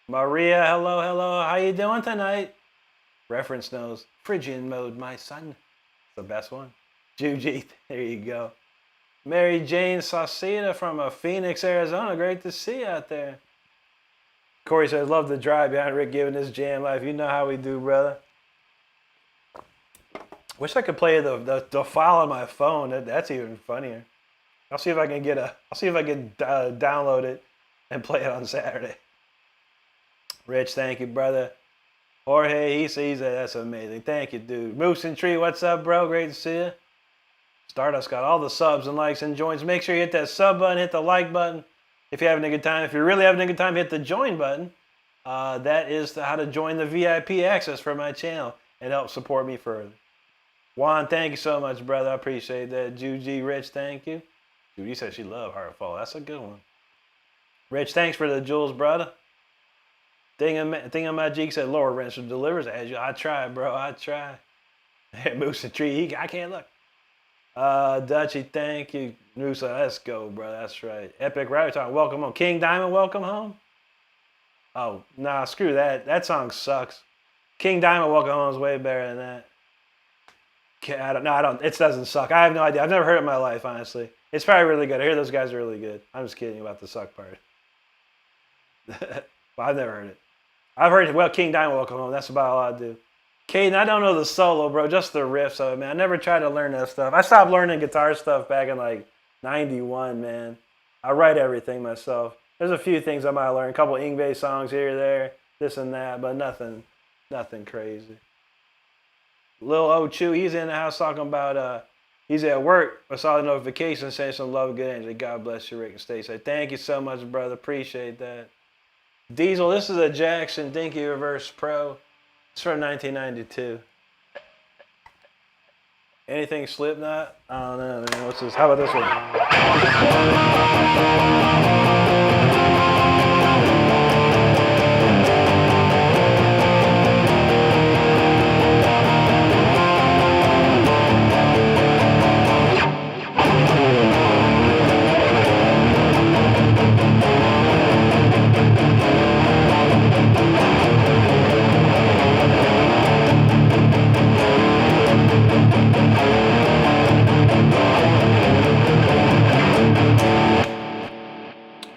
Maria, hello, hello. How you doing tonight? Reference knows. Phrygian mode, my son. It's the best one. Juji, there you go. Mary Jane Sauceda from Phoenix, Arizona. Great to see you out there. Corey says, love the drive behind Rick giving his jam life. You know how we do, brother. Wish I could play the file on my phone. That's even funnier. I'll see if I can download it and play it on Saturday. Rich, thank you, brother. Jorge, he sees that. That's amazing. Thank you, dude. Moose and Tree, what's up, bro? Great to see you. Stardust got all the subs and likes and joins. Make sure you hit that sub button, hit the like button. If you're having a good time. If you're really having a good time, hit the join button. That is how to join the VIP access for my channel and help support me further. Juan, thank you so much, brother. I appreciate that. Juji, Rich, thank you. Judy said she loved Heartfall. That's a good one. Rich, thanks for the jewels, brother. Thingamajig said, Lord Renstrom delivers as you. I try, bro. I try. Moose and Tree, I can't look. Dutchy, thank you. Noosa, let's go, bro. That's right. Epic Rabbit Talk, welcome home. King Diamond, welcome home. Oh, nah, screw that. That song sucks. King Diamond, welcome home is way better than that. It doesn't suck. I have no idea. I've never heard it in my life, honestly. It's probably really good. I hear those guys are really good. I'm just kidding about the suck part. But I've never heard it. I've heard, well, King Diamond, welcome home. That's about all I do. Caden, I don't know the solo, bro. Just the riffs of it, man. I never tried to learn that stuff. I stopped learning guitar stuff back in like 91, man. I write everything myself. There's a few things I might learn. A couple Ingve songs here or there, this and that, but nothing crazy. Lil Ochu, he's in the house talking about, he's at work. I saw the notification saying some love, good energy. God bless you, Rick and stay safe. Thank you so much, brother. Appreciate that. Diesel, this is a Jackson Dinky Reverse Pro. It's from 1992. Anything Slipknot? I don't know, man. What's this? How about this one?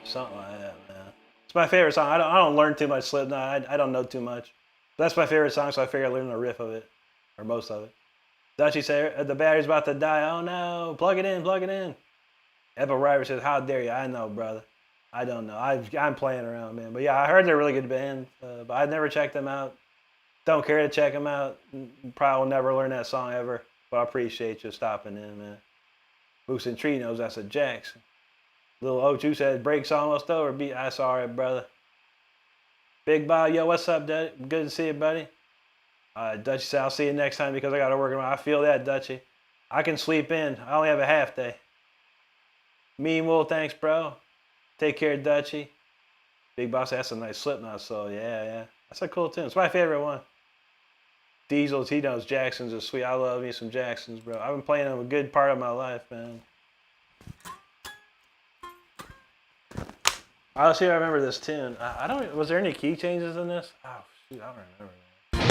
Something like that, man. It's my favorite song. I don't learn too much Slipknot. I don't know too much. That's my favorite song, so I figure I learn the riff of it, or most of it. Dutchy said, the battery's about to die. Oh no, plug it in, plug it in. Epic River says, how dare you? I know, brother. I don't know. I'm playing around, man. But yeah, I heard they're a really good band, but I've never checked them out. Don't care to check them out. Probably will never learn that song ever, but I appreciate you stopping in, man. Moose and Tree knows that's a Jackson. Little Ochu said, break's almost over. That's all right, brother. Big Bob, yo, what's up, Dutch? Good to see you, buddy. Dutchy said, I'll see you next time because I got to work tomorrow. I feel that, Dutchy. I can sleep in. I only have a half day. Mean Wool, thanks, bro. Take care, Dutchy. Big Bob said, that's a nice Slipknot solo. Yeah. That's a cool tune. It's my favorite one. Diesels, he knows Jacksons are sweet. I love me some Jacksons, bro. I've been playing them a good part of my life, man. All right, let's see if I remember this tune. Was there any key changes in this? Oh, shoot, I don't remember that.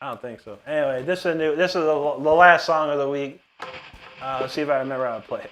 I don't think so. Anyway, this is the last song of the week. Let's see if I remember how to play it.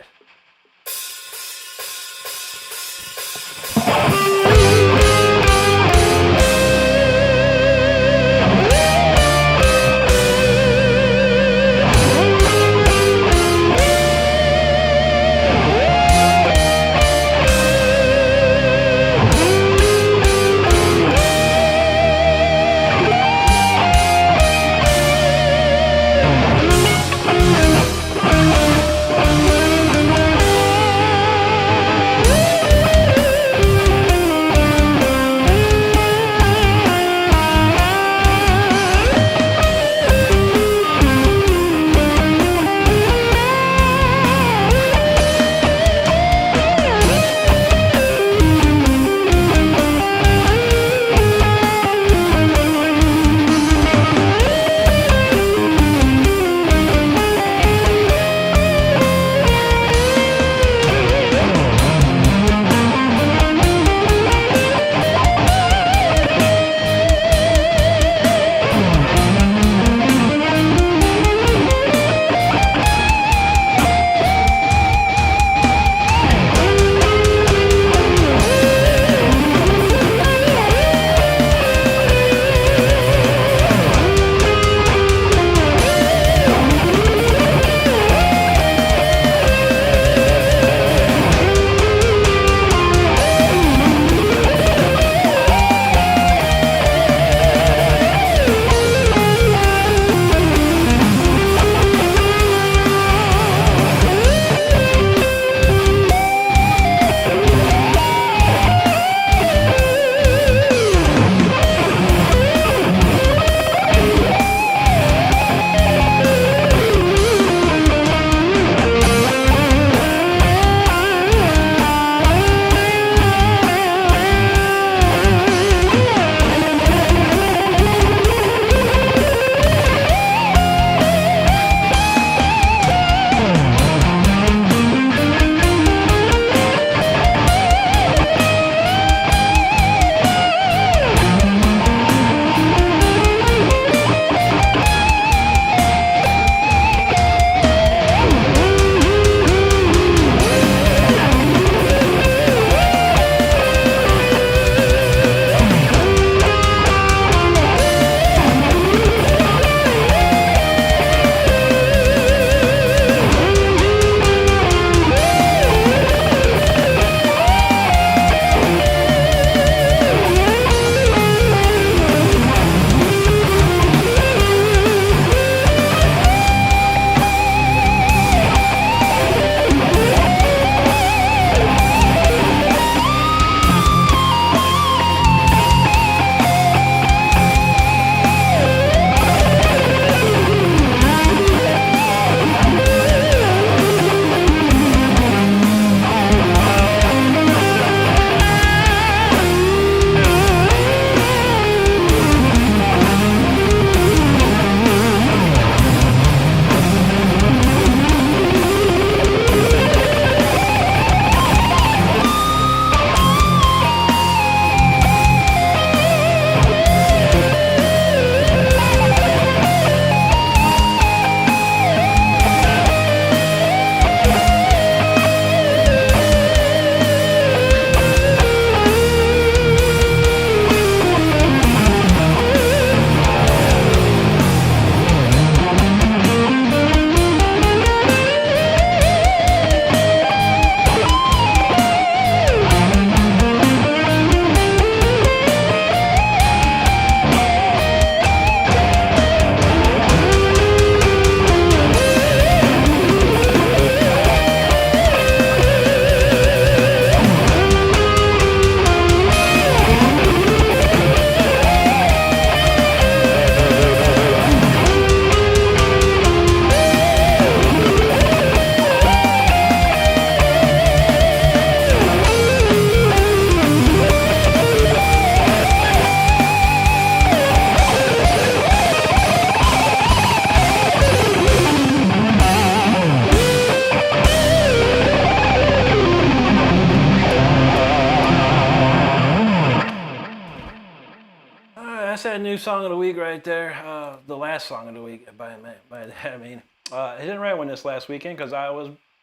that's that new song of the week right there. The last song of the week. By that I mean, I didn't write one this last weekend because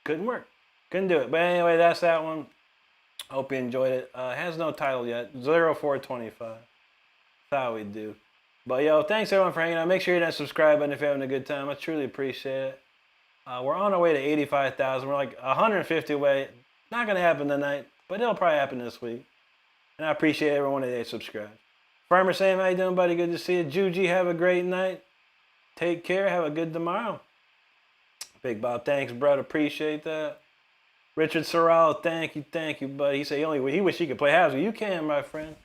couldn't work, couldn't do it. But anyway, that's that one. Hope you enjoyed it. It has no title yet. 0425. That's how we do. But yo, thanks everyone for hanging out. Make sure you hit that subscribe button if you're having a good time. I truly appreciate it. We're on our way to 85,000. We're like 150 away. Not gonna happen tonight, but it'll probably happen this week. And I appreciate everyone that subscribed. Farmer Sam, how you doing, buddy? Good to see you. Juji, have a great night. Take care. Have a good tomorrow. Big Bob, thanks, brother. Appreciate that. Richard Sorrell, thank you, buddy. He said he wish he could play house. You can, my friend.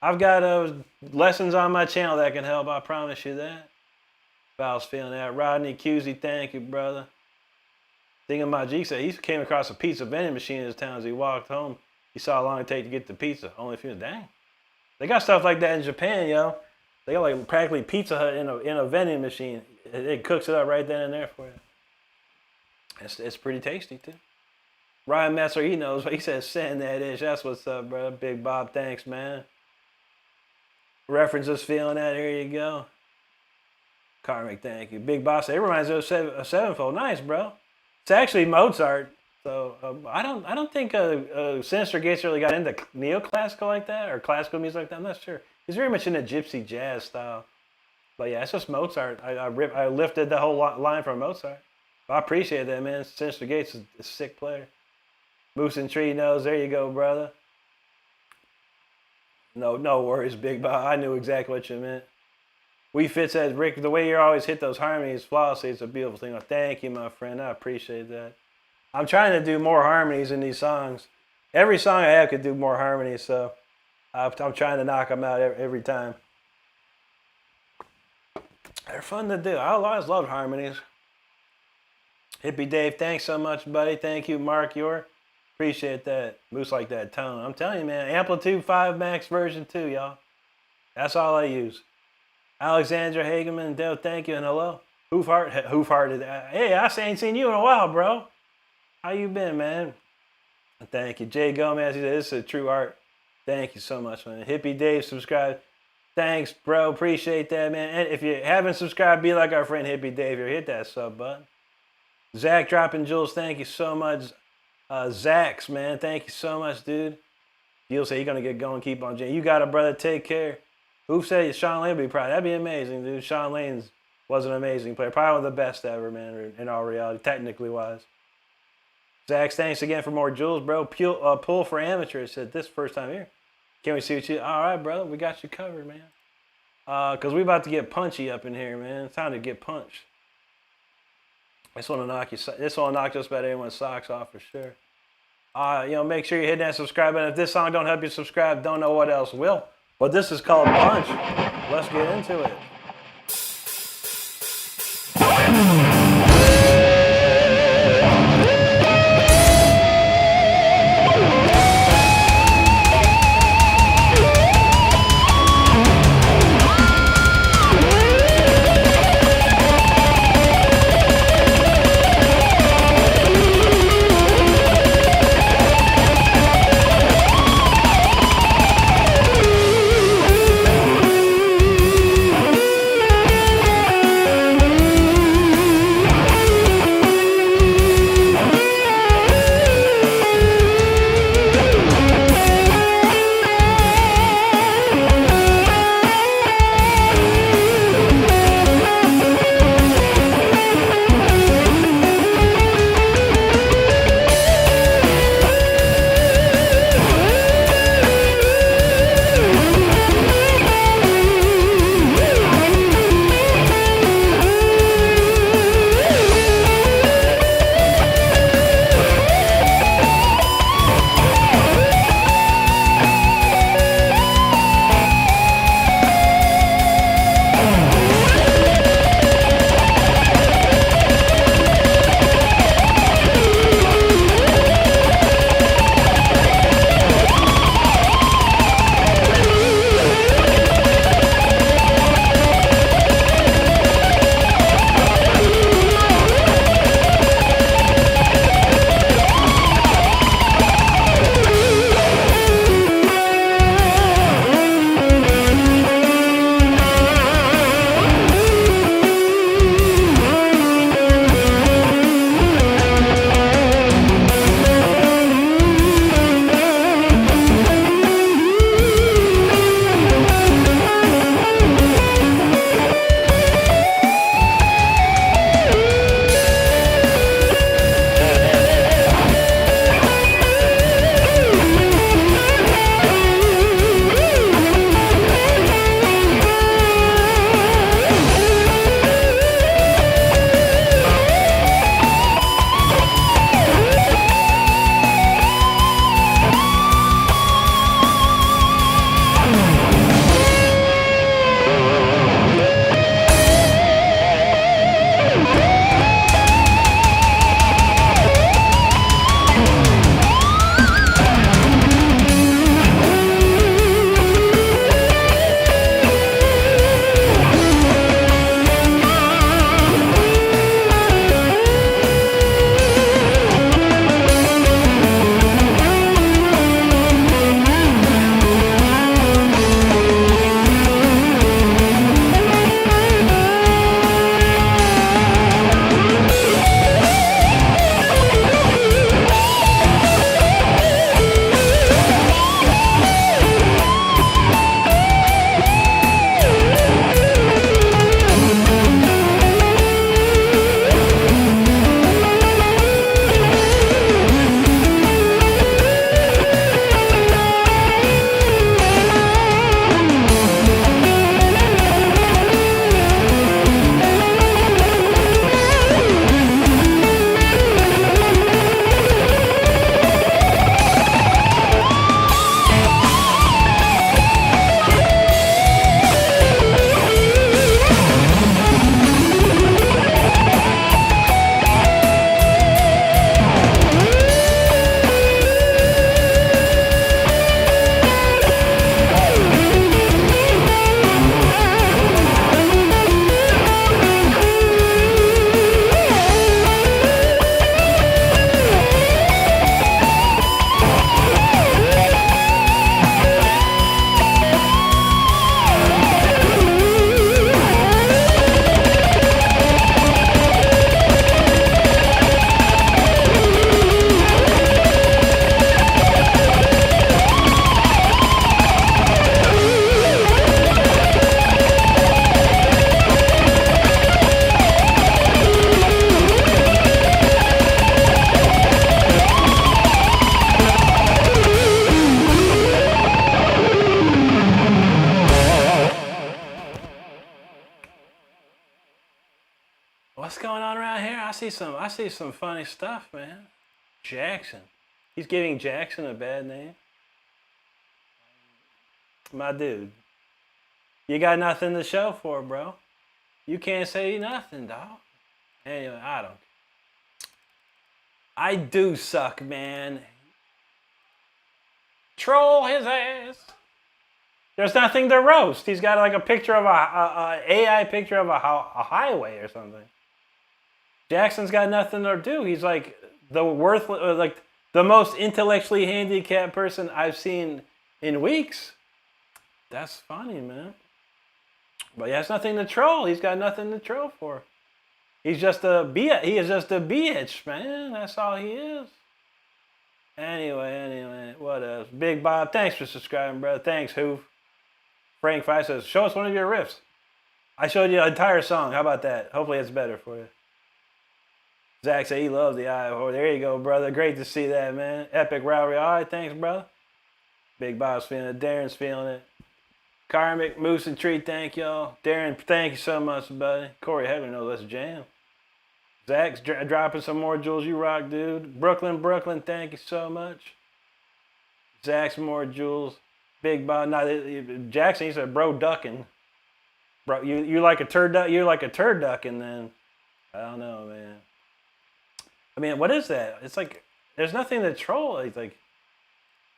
I've got lessons on my channel that can help. I promise you that. Val's feeling that. Rodney Cusey, thank you, brother. Thingamajig said he came across a pizza vending machine in his town as he walked home. He saw how long it take to get the pizza. Only a few. Dang. They got stuff like that in Japan, yo. They got like practically Pizza Hut in a vending machine. It cooks it up right then and there for you. It's pretty tasty too. Ryan Messer, he knows. He says send that ish. That's what's up, bro. Big Bob, thanks, man. References feeling that. Here you go. Karmic, thank you. Big Boss, it reminds me of Sevenfold. Nice, bro. It's actually Mozart. So I don't think Sinister Gates really got into neoclassical like that or classical music like that. I'm not sure. He's very much into gypsy jazz style. But yeah, it's just Mozart. I lifted the whole line from Mozart. But I appreciate that, man. Sinister Gates is a sick player. Moose and Tree knows. There you go, brother. No worries, Big Bob. I knew exactly what you meant. We Fit says, Rick, the way you always hit those harmonies flawlessly, it's a beautiful thing. Well, thank you, my friend. I appreciate that. I'm trying to do more harmonies in these songs. Every song I have could do more harmonies, so I'm trying to knock them out every time. They're fun to do. I always loved harmonies. Hippie Dave, thanks so much, buddy. Thank you, Mark Yor. Appreciate that. Moose like that tone. I'm telling you, man. Amplitude 5 Max version 2, y'all. That's all I use. Alexandra Hageman, Dale, thank you, and hello. Hoofhearted. Hey, I ain't seen you in a while, bro. How you been, man? Thank you. Jay Gomez, he said, this is a true art. Thank you so much, man. Hippie Dave, subscribe. Thanks, bro. Appreciate that, man. And if you haven't subscribed, be like our friend Hippie Dave here. Hit that sub button. Zach dropping jewels, thank you so much. Zach's, man, thank you so much, dude. You'll say you're going to get going, keep on jamming. You got it, brother. Take care. Who said Sean Lane would be proud? That'd be amazing, dude. Sean Lane was an amazing player. Probably one of the best ever, man, in all reality, technically wise. Zach, thanks again for more jewels, bro. Pull for amateurs. Said this first time here. Can we see what you... All right, brother. We got you covered, man. Because we about to get punchy up in here, man. It's time to get punched. This one will knock just about everyone's socks off for sure. Make sure you hit that subscribe button. If this song don't help you subscribe, don't know what else will. But this is called Punch. Let's get into it. see some funny stuff, man. Jackson. He's giving Jackson a bad name. My dude. You got nothing to show for it, bro. You can't say nothing, dog. Anyway, I do suck, man. Troll his ass. There's nothing to roast. He's got like a picture of a AI picture of a highway or something. Jackson's got nothing to do. He's like the worthless, like the most intellectually handicapped person I've seen in weeks. That's funny, man. But he has nothing to troll. He's got nothing to troll for. He is just a bitch, man. That's all he is. Anyway, what else? Big Bob, thanks for subscribing, brother. Thanks, Hoof. Frank Five says, show us one of your riffs. I showed you an entire song. How about that? Hopefully it's better for you. Zach said he loves the eye. Oh, there you go, brother. Great to see that, man. Epic rivalry. All right, thanks, brother. Big Bob's feeling it. Darren's feeling it. Karmic, Moose and Tree, thank y'all. Darren, thank you so much, buddy. Corey Heather knows that's jam. Zach's dropping some more jewels. You rock, dude. Brooklyn, thank you so much. Zach's more jewels. Big Bob. Jackson, he said, bro, ducking. Bro, you like a turd duck? You're like a turd ducking, then. I don't know, man. I mean, what is that? It's like there's nothing to troll. He's like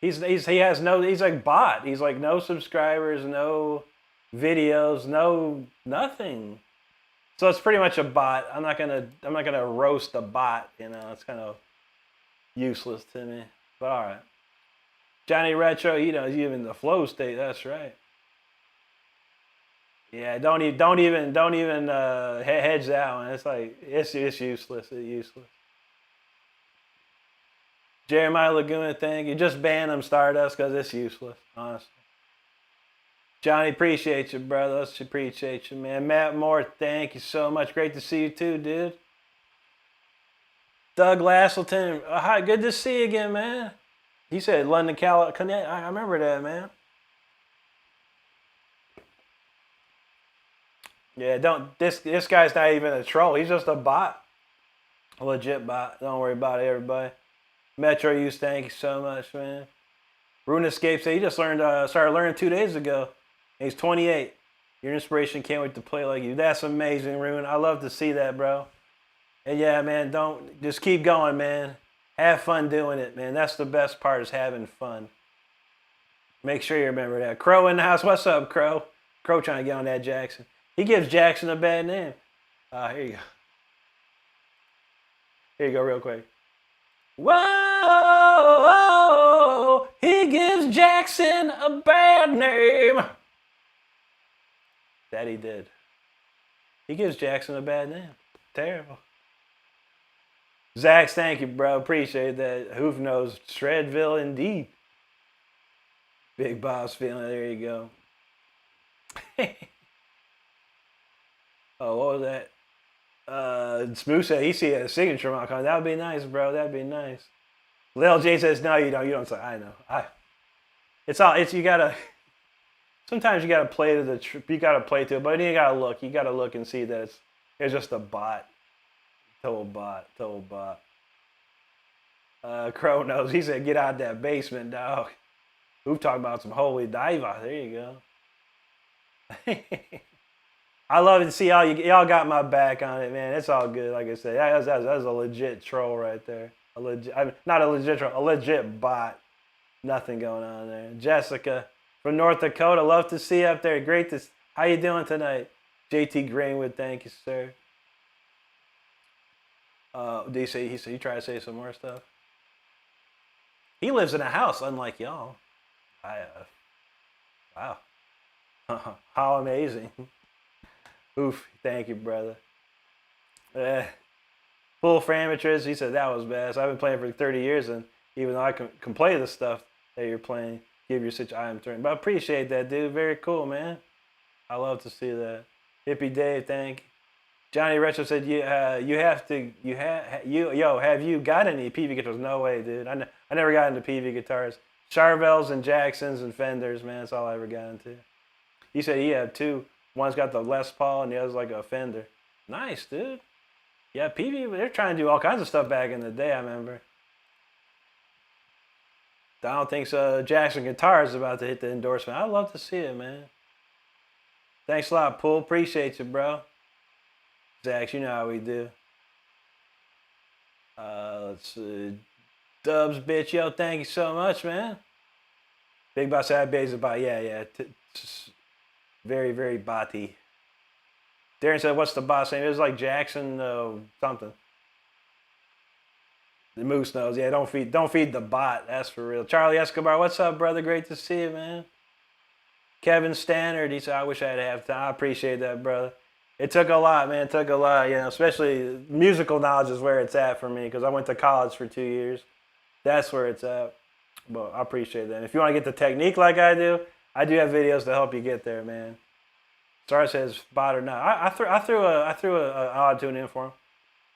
he's like bot. He's like no subscribers, no videos, no nothing. So it's pretty much a bot. I'm not gonna roast a bot. You know, it's kind of useless to me. But all right, Johnny Retro. You know, he's even the flow state. That's right. Yeah, don't even hedge that one. It's like it's useless. It's useless. Jeremiah Laguna, thank you. Just ban him, Stardust, because it's useless, honestly. Johnny, appreciate you, brother. Let's appreciate you, man. Matt Moore, thank you so much. Great to see you too, dude. Doug Lassleton, hi, good to see you again, man. He said London, California. I remember that, man. Yeah, this guy's not even a troll. He's just a bot. A legit bot. Don't worry about it, everybody. Metro Use, thank you so much, man. Rune Escape said he just started learning 2 days ago. And he's 28. Your inspiration, can't wait to play like you. That's amazing, Rune. I love to see that, bro. And yeah, man, just keep going, man. Have fun doing it, man. That's the best part, is having fun. Make sure you remember that. Crow in the house. What's up, Crow? Crow trying to get on that Jackson. He gives Jackson a bad name. Here you go. Here you go, real quick. Whoa, he gives Jackson a bad name. That he did. He gives Jackson a bad name. Terrible. Zax, thank you, bro. Appreciate that. Hoof knows Shredville indeed. Big Bob's feeling it. There you go. Oh, what was that? Smooth said he see a signature mark on. That would be nice, bro. That'd be nice. Lil J says, no, you don't. You don't say, I know. You gotta, sometimes you gotta play to you gotta play to it, but then you gotta look. You gotta look and see that it's just a bot. Total bot. Crow knows. He said, get out of that basement, dog. We've talked about some holy diva. There you go. I love it to see y'all got my back on it, man. It's all good. Like I said, that was a legit troll right there. Not a legit troll, a legit bot. Nothing going on there. Jessica from North Dakota, love to see you up there. Great to. How you doing tonight? JT Greenwood, thank you, sir. He said you try to say some more stuff. He lives in a house, unlike y'all. Wow. How amazing. Oof, thank you, brother. Full for amateurs, he said that was best. I've been playing for 30 years, and even though I can play the stuff that you're playing, give you such item turn. But I appreciate that, dude. Very cool, man. I love to see that. Hippie Dave, thank you. Johnny Retro said, have you got any PV guitars? No way, dude. I never got into PV guitars. Charvels and Jacksons and Fenders, man. That's all I ever got into. He said he had two. One's got the Les Paul and the other's like a Fender. Nice, dude. Yeah, PV, they're trying to do all kinds of stuff back in the day, I remember. I don't think so. Jackson Guitar is about to hit the endorsement. I'd love to see it, man. Thanks a lot, Pool. Appreciate you, bro. Zax, you know how we do. Let's see. Dubs, bitch, yo, thank you so much, man. Big Boss Abbay's about, yeah. Very, very botty. Darren said, what's the boss name? It was like Jackson something. The Moose knows. Yeah, don't feed the bot. That's for real. Charlie Escobar, what's up, brother? Great to see you, man. Kevin Stannard, he said, I wish I had half time. I appreciate that, brother. It took a lot, man. It took a lot, you know, especially musical knowledge is where it's at for me because I went to college for 2 years. That's where it's at. But I appreciate that. And if you want to get the technique like I do have videos to help you get there, man. Star says bot or not. I threw a odd tune in for him.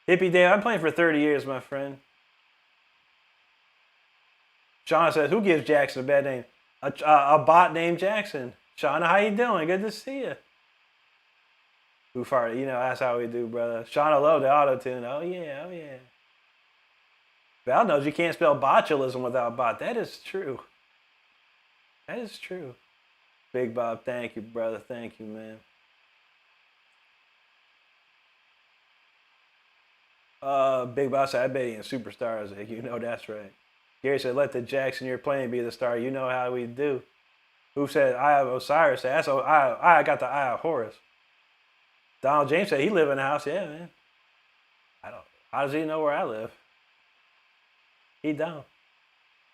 Hippie Dave, I'm playing for 30 years, my friend. Shauna says, who gives Jackson a bad name? A bot named Jackson. Shauna, how you doing? Good to see you. Who farted? You know, that's how we do, brother. Shauna loved the auto-tune. Oh, yeah. Val knows you can't spell botulism without bot. That is true. That is true. Big Bob, thank you, brother. Thank you, man. Big Boss, I bet he in superstars. Like, you know that's right. Gary said, let the Jackson you're playing be the star. You know how we do. Who said, Eye of Osiris? That's I got the Eye of Horus. Donald James said, he live in the house. Yeah, man. How does he know where I live? He don't.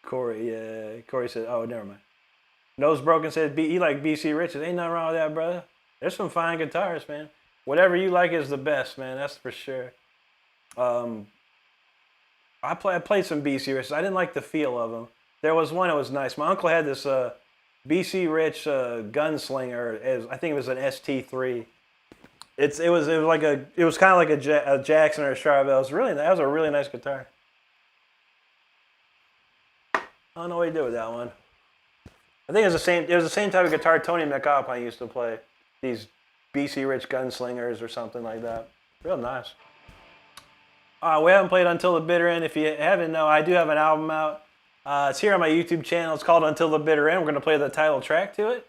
Corey said, oh, never mind. Nose Broken said, he like BC Richards. Ain't nothing wrong with that, brother. There's some fine guitars, man. Whatever you like is the best, man. That's for sure. I played some BC Richards. I didn't like the feel of them. There was one that was nice. My uncle had this BC Rich gunslinger. I think it was an ST3. It was kind of like a Jackson or a Charvel. That was a really nice guitar. I don't know what you do with that one. I think it was the same type of guitar Tony McAlpine used to play. These BC Rich gunslingers or something like that. Real nice. We haven't played Until the Bitter End. If you haven't known, I do have an album out. It's here on my YouTube channel. It's called Until the Bitter End. We're going to play the title track to it.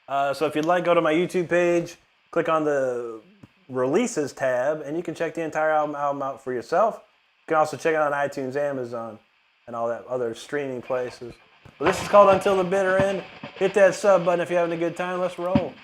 So if you'd like, go to my YouTube page, click on the Releases tab, and you can check the entire album out for yourself. You can also check it out on iTunes, Amazon, and all that other streaming places. But this is called Until the Bitter End. Hit that sub button if you're having a good time. Let's roll.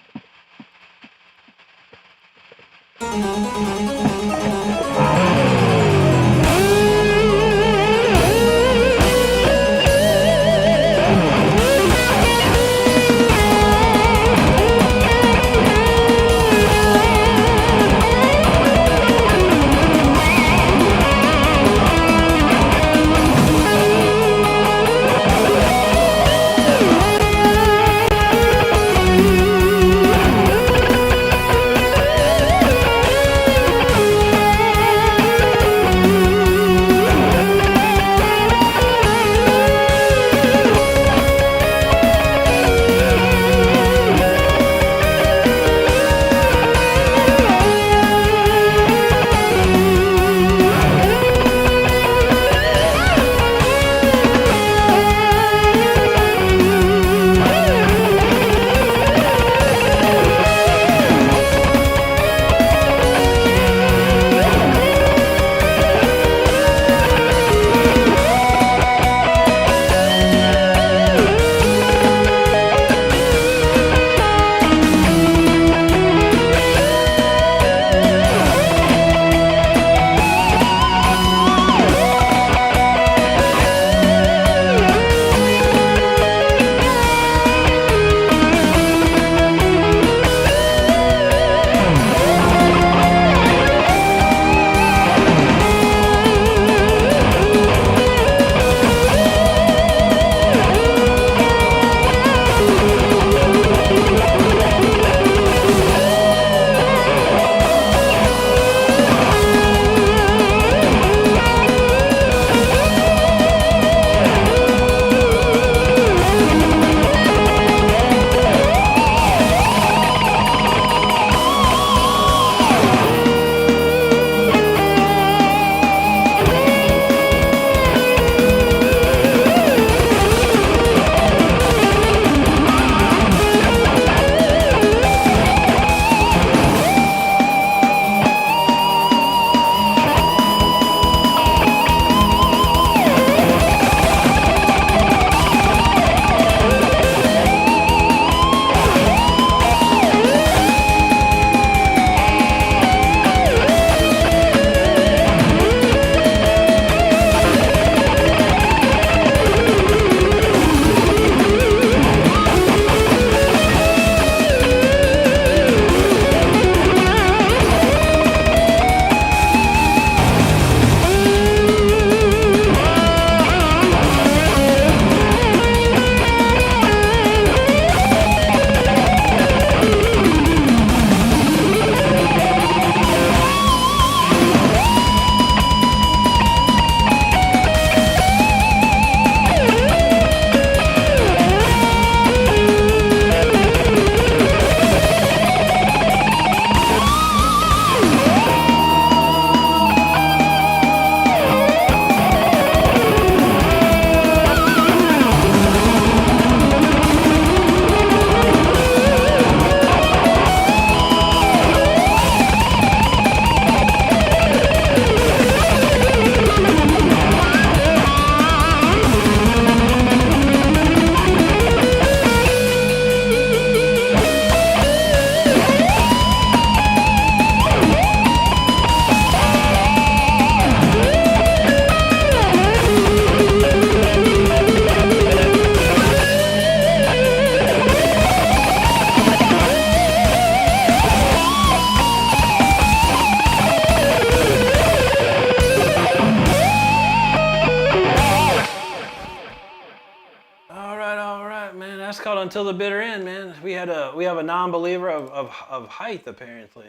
man. That's called Until the Bitter End, man. We have a non-believer of height apparently.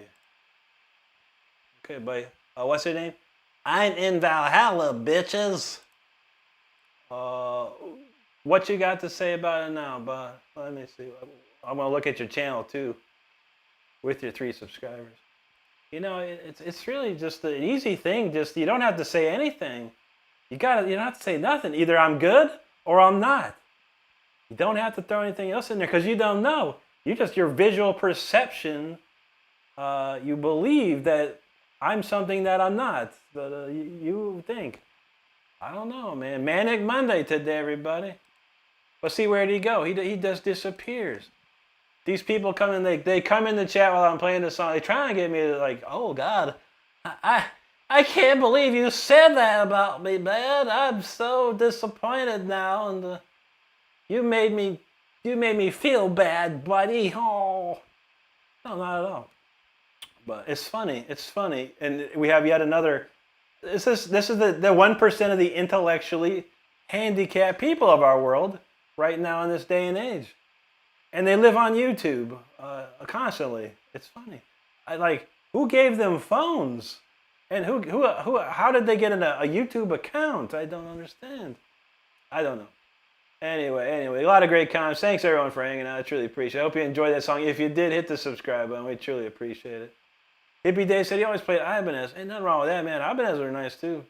Okay, buddy. What's your name? I'm in Valhalla, bitches. What you got to say about it now, bud? Let me see. I'm gonna look at your channel too, with your 3 subscribers. You know, it's really just an easy thing. Just you don't have to say anything. You don't have to say nothing. Either I'm good or I'm not. You don't have to throw anything else in there because you don't know. Your visual perception. You believe that I'm something that I'm not. But you think. I don't know, man. Manic Monday today, everybody. But see, where'd he go? He just disappears. These people come in, they come in the chat while I'm playing the song. They try to get me to like, oh God, I can't believe you said that about me, man. I'm so disappointed now, and you made me feel bad, buddy. Oh, no, not at all. But it's funny, and we have yet another. This is the 1% of the intellectually handicapped people of our world right now in this day and age. And they live on YouTube constantly. It's funny. Who gave them phones? And how did they get in a YouTube account? I don't understand. I don't know. Anyway, a lot of great comments. Thanks everyone for hanging out. I truly appreciate it. I hope you enjoyed that song. If you did, hit the subscribe button. We truly appreciate it. Hippie Dave said he always played Ibanez. Ain't nothing wrong with that, man. Ibanez are nice too.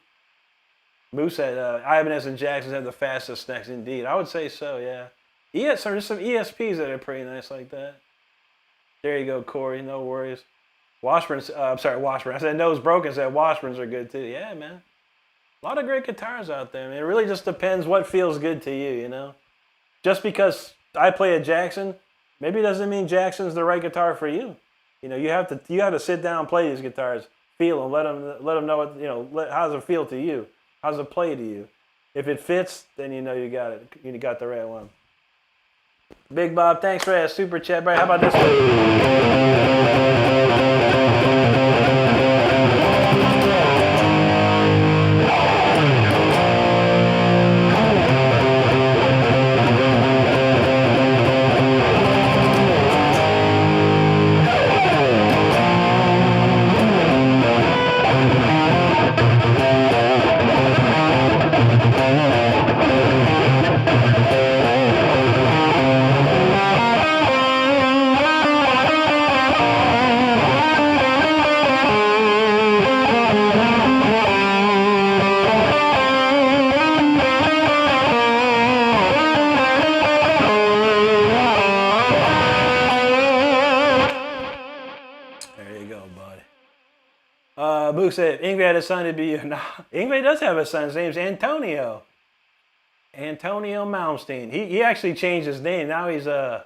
Moose said Ibanez and Jackson have the fastest snacks indeed. I would say so, yeah. There's some ESPs that are pretty nice like that. There you go, Corey. No worries. Washburn. I'm sorry, Washburn. I said Nose Broken said Washburns are good too. Yeah, man. A lot of great guitars out there, man. It really just depends what feels good to you, you know? Just because I play a Jackson, maybe it doesn't mean Jackson's the right guitar for you. You know, you have to sit down and play these guitars, feel them, let them know what, you know, how does it feel to you? How does it play to you? If it fits, then you know you got it. You got the right one. Big Bob, thanks for that super chat, bro. How about this one? Boo said, Ingve had a son to be. No, Ingve does have a son. His name's Antonio. Antonio Malmsteen. He actually changed his name. Now he's what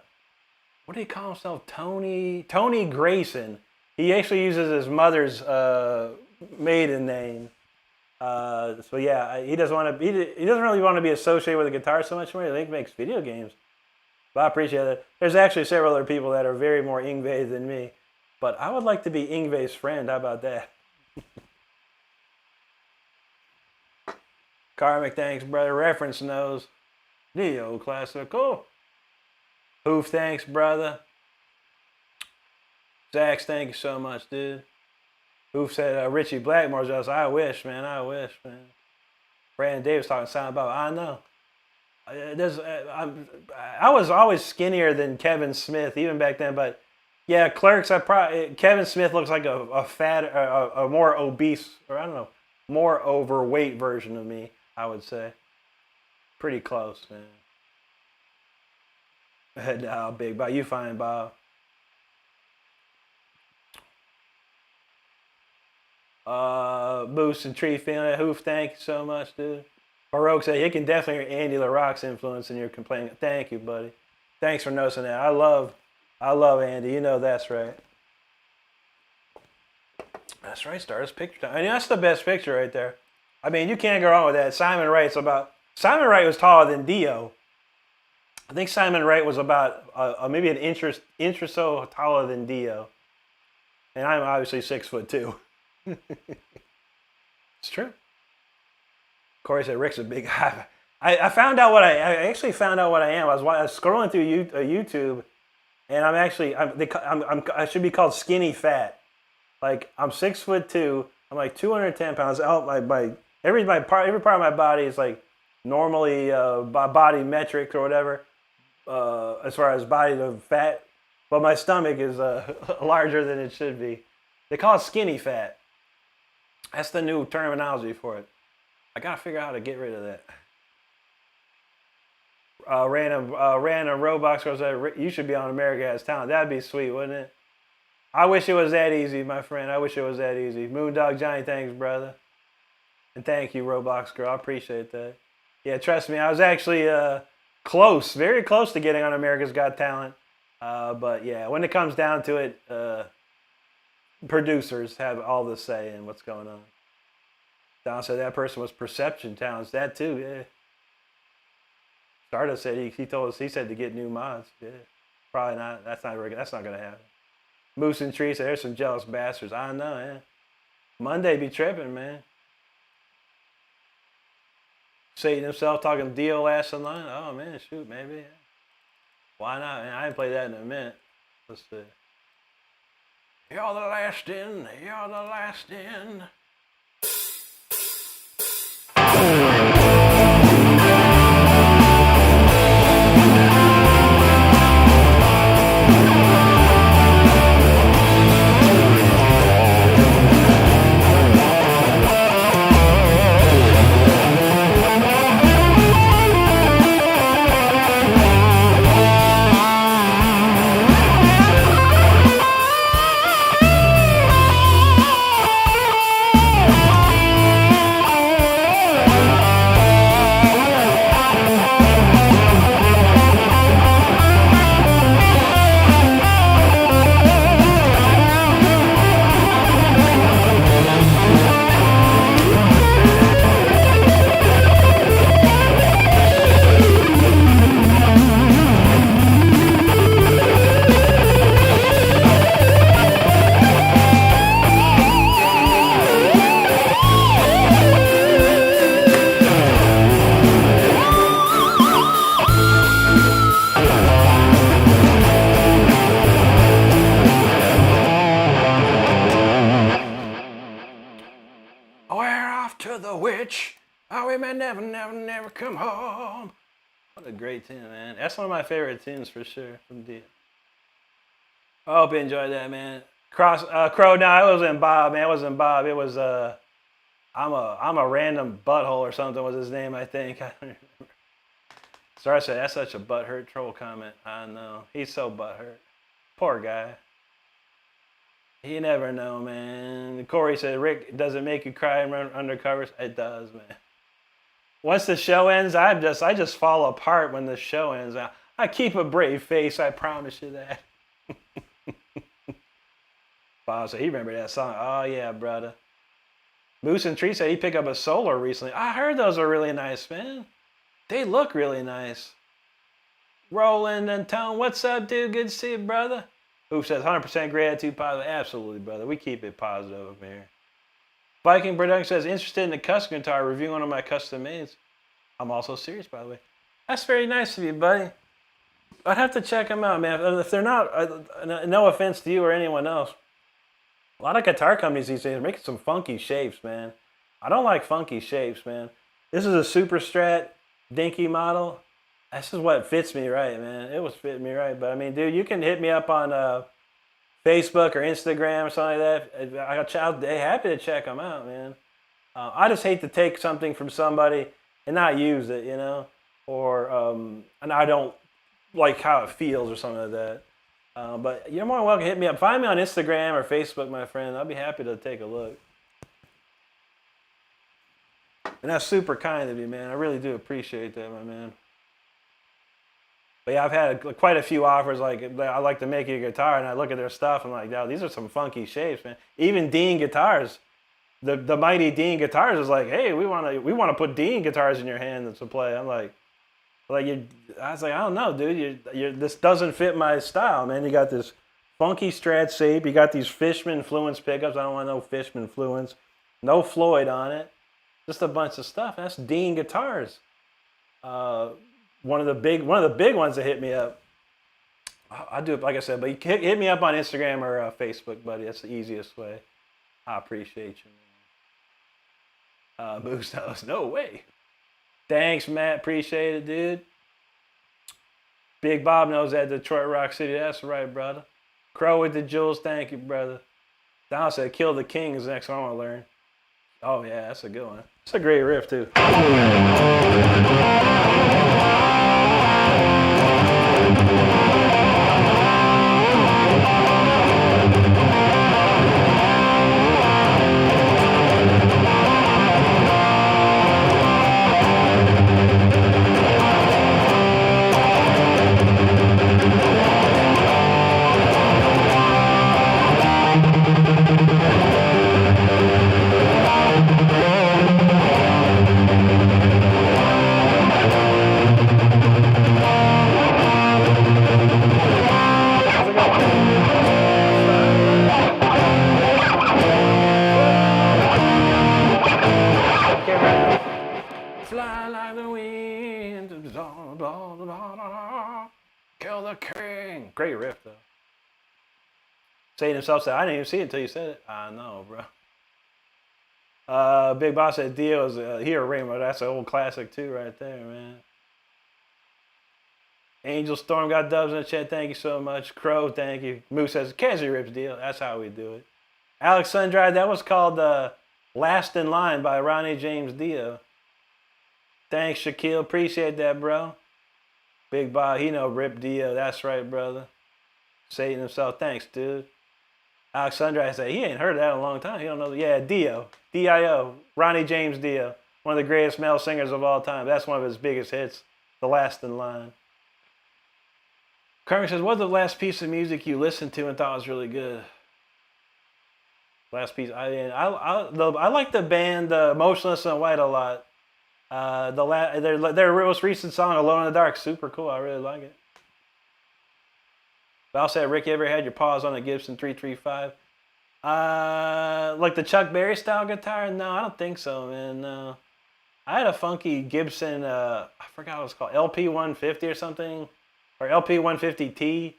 do he call himself? Tony Grayson. He actually uses his mother's maiden name. So yeah, he doesn't want to. He doesn't really want to be associated with the guitar so much more. I think he makes video games. But I appreciate it. There's actually several other people that are very more Ingve than me. But I would like to be Ingve's friend. How about that? Karmic, thanks, brother. Reference knows. Neo Classical. Hoof, thanks, brother. Zax, thank you so much, dude. Hoof said Richie Blackmore's us. I wish, man. I wish, man. Brandon Davis talking sound about. I know. I was always skinnier than Kevin Smith, even back then. But yeah, Clerks. Kevin Smith looks like a fat, a more obese, or I don't know, more overweight version of me. I would say. Pretty close, man. No, Big Bob. You fine, Bob. Boost and Tree feeling it. Hoof, thank you so much, dude. Baroque said he can definitely hear Andy LaRocque's influence in your complaining. Thank you, buddy. Thanks for noticing that. I love Andy. You know that's right. That's right, Stardust picture time. I mean, that's the best picture right there. I mean, you can't go wrong with that. Simon Wright was taller than Dio. I think Simon Wright was about maybe an inch or so taller than Dio. And I'm obviously 6'2". It's true. Corey said Rick's a big guy. I found out I actually found out what I am. I was scrolling through YouTube, and I should be called skinny fat. Like I'm 6'2". I'm like 210 pounds. Out every part of my body is like normally body metric or whatever, as far as body to fat, but my stomach is larger than it should be. They call it skinny fat. That's the new terminology for it. I gotta figure out how to get rid of that. Random Roblox girl said, "You should be on America Has Talent." That'd be sweet, wouldn't it? I wish it was that easy, my friend. I wish it was that easy. Moondog Johnny, thanks, brother. And thank you, Roblox girl. I appreciate that. Yeah, trust me, I was actually close, very close to getting on America's Got Talent. But yeah, when it comes down to it, producers have all the say in what's going on. Don said that person was perception talents. That too, yeah. Stardust said he told us, he said to get new mods. Yeah, probably not. That's not gonna happen. Moose and Tree said there's some jealous bastards. I know, yeah. Monday be tripping, man. Satan himself talking Dio last in line. Oh man, shoot, maybe. Yeah. Why not? Man, I haven't played that in a minute. Let's see. You're the last in. You're the last in. Never come home. What a great tune, man. That's one of my favorite tunes for sure from Dio. I hope you enjoyed that, man. Crow, no, it wasn't Bob, man. It wasn't Bob. It was I'm a random butthole or something was his name, I think. I don't remember. Sorry, I said that's such a butthurt troll comment. I know. He's so butthurt. Poor guy. You never know, man. Corey said, Rick, does it make you cry and run undercovers? It does, man. Once the show ends, I just fall apart when the show ends. I keep a brave face, I promise you that. Bob said he remembered that song. Oh yeah, brother. Moose and Tree said he picked up a Solar recently. I heard those are really nice, man. They look really nice. Roland and Tone, what's up, dude? Good to see you, brother. Who says 100% great attitude, positive? Absolutely, brother. We keep it positive over here. Viking Production says, interested in the custom guitar, reviewing one of my custom mades. I'm also serious, by the way. That's very nice of you, buddy. I'd have to check them out, man. If they're not, no offense to you or anyone else, a lot of guitar companies these days are making some funky shapes, man. I don't like funky shapes, man. This is a Super Strat dinky model. This is what fits me right, man. It was fitting me right. But, I mean, dude, you can hit me up on Facebook or Instagram or something like that. I'll be happy to check them out, man. I just hate to take something from somebody and not use it, you know? Or, and I don't like how it feels or something like that. But you're more than welcome to hit me up. Find me on Instagram or Facebook, my friend. I'll be happy to take a look. And that's super kind of you, man. I really do appreciate that, my man. But yeah, I've had quite a few offers, like, I'd like to make you a guitar, and I look at their stuff, and I'm like, oh, these are some funky shapes, man. Even Dean Guitars, the mighty Dean Guitars is like, hey, we want to put Dean Guitars in your hand to play. I'm like I was like, I don't know, dude. This doesn't fit my style, man. You got this funky Strat shape. You got these Fishman Fluence pickups. I don't want no Fishman Fluence. No Floyd on it. Just a bunch of stuff. That's Dean Guitars. One of the big ones that hit me up. I do it like I said, but you hit me up on Instagram or Facebook, buddy. That's the easiest way. I appreciate you, man. Moose knows. No way. Thanks, Matt. Appreciate it, dude. Big Bob knows that Detroit Rock City. That's right, brother. Crow with the jewels. Thank you, brother. Don said, "Kill the King" is the next one I want to learn. Oh yeah, that's a good one. It's a great riff too. Fly like the wind, kill the king. Great riff though. Satan himself said, "I didn't even see it until you said it." I know, bro. Big Boss said, "Dio's Hero Rainbow." That's an old classic too, right there, man. Angel Storm got dubs in the chat. Thank you so much. Crow, thank you. Moose says, "Casually rips Dio." That's how we do it. Alex Sundry, that was called "Last in Line" by Ronnie James Dio. Thanks, Shaquille. Appreciate that, bro. Big Bob, he know Rip Dio. That's right, brother. Satan himself. Thanks, dude. Alex Sundry said he ain't heard of that in a long time. He don't know. Yeah, Dio. D-I-O. Ronnie James Dio. One of the greatest male singers of all time. That's one of his biggest hits. The Last in Line. Carmen says, "What's the last piece of music you listened to and thought was really good?" Last piece. I like the band Motionless in White a lot. Their most recent song, "Alone in the Dark," super cool. I really like it. Val said, "Rick, you ever had your paws on a Gibson 335? Like the Chuck Berry style guitar? No, I don't think so, man. No. I had a funky Gibson, I forgot what it was called, LP 150 or something, or LP 150T.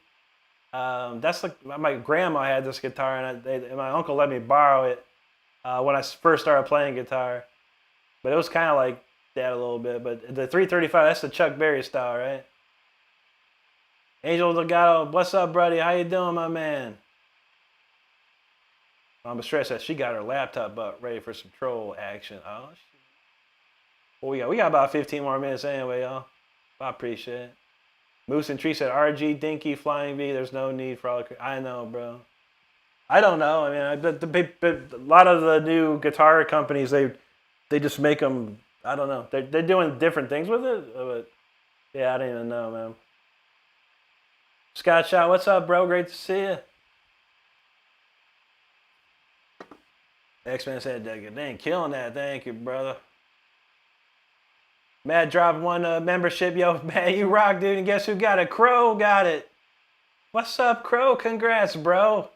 That's like my grandma had this guitar, and my uncle let me borrow it when I first started playing guitar. But it was kind of like that a little bit. But the 335, that's the Chuck Berry style, right? Angel Delgado, what's up, buddy? How you doing, my man? Mama Stress says she got her laptop up ready for some troll action. Oh, shit. Well, we got about 15 more minutes anyway, y'all. I appreciate it. Moose and Tree said, "RG, Dinky, Flying V, there's no need for all the..." I know, bro. I don't know. I mean, but a lot of the new guitar companies, they just make them, I don't know. They're doing different things with it. But yeah, I don't even know, man. Scott Shaw, what's up, bro? Great to see you. X-Man said, "Dang, killing that. Thank you, brother." Matt dropped one membership. Yo, man, you rock, dude. And guess who got it? Crow got it. What's up, Crow? Congrats, bro.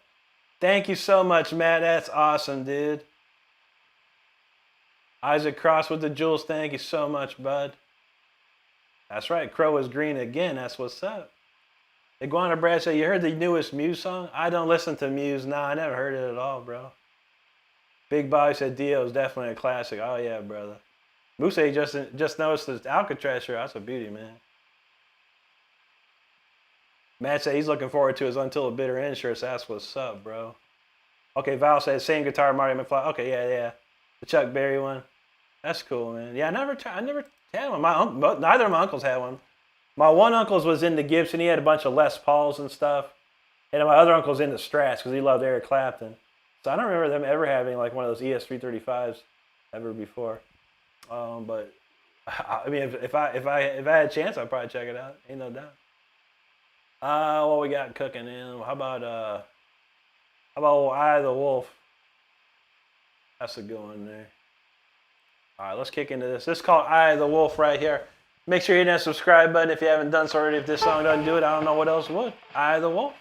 Thank you so much, Matt. That's awesome, dude. Isaac Cross with the jewels. Thank you so much, bud. That's right. Crow is green again. That's what's up. Iguana Brad said, "You heard the newest Muse song?" I don't listen to Muse. Nah, I never heard it at all, bro. Big Bobby said, "Dio is definitely a classic." Oh, yeah, brother. Moose just noticed the Alcatraz shirt. That's a beauty, man. Matt said he's looking forward to his Until the Bitter End shirt. So that's what's up, bro. Okay, Val said same guitar, Marty McFly. Okay, yeah. The Chuck Berry one. That's cool, man. Yeah, I never had one. Neither of my uncles had one. My one uncle's was into Gibson. He had a bunch of Les Pauls and stuff. And my other uncle's into Strats because he loved Eric Clapton. So I don't remember them ever having like one of those ES335s ever before. But I mean, if I had a chance, I'd probably check it out. Ain't no doubt. What we got cooking in? How about Eye of the Wolf? That's a good one there. All right, let's kick into this. This is called Eye of the Wolf right here. Make sure you hit that subscribe button if you haven't done so already. If this song doesn't do it, I don't know what else would. Eye of the Wolf.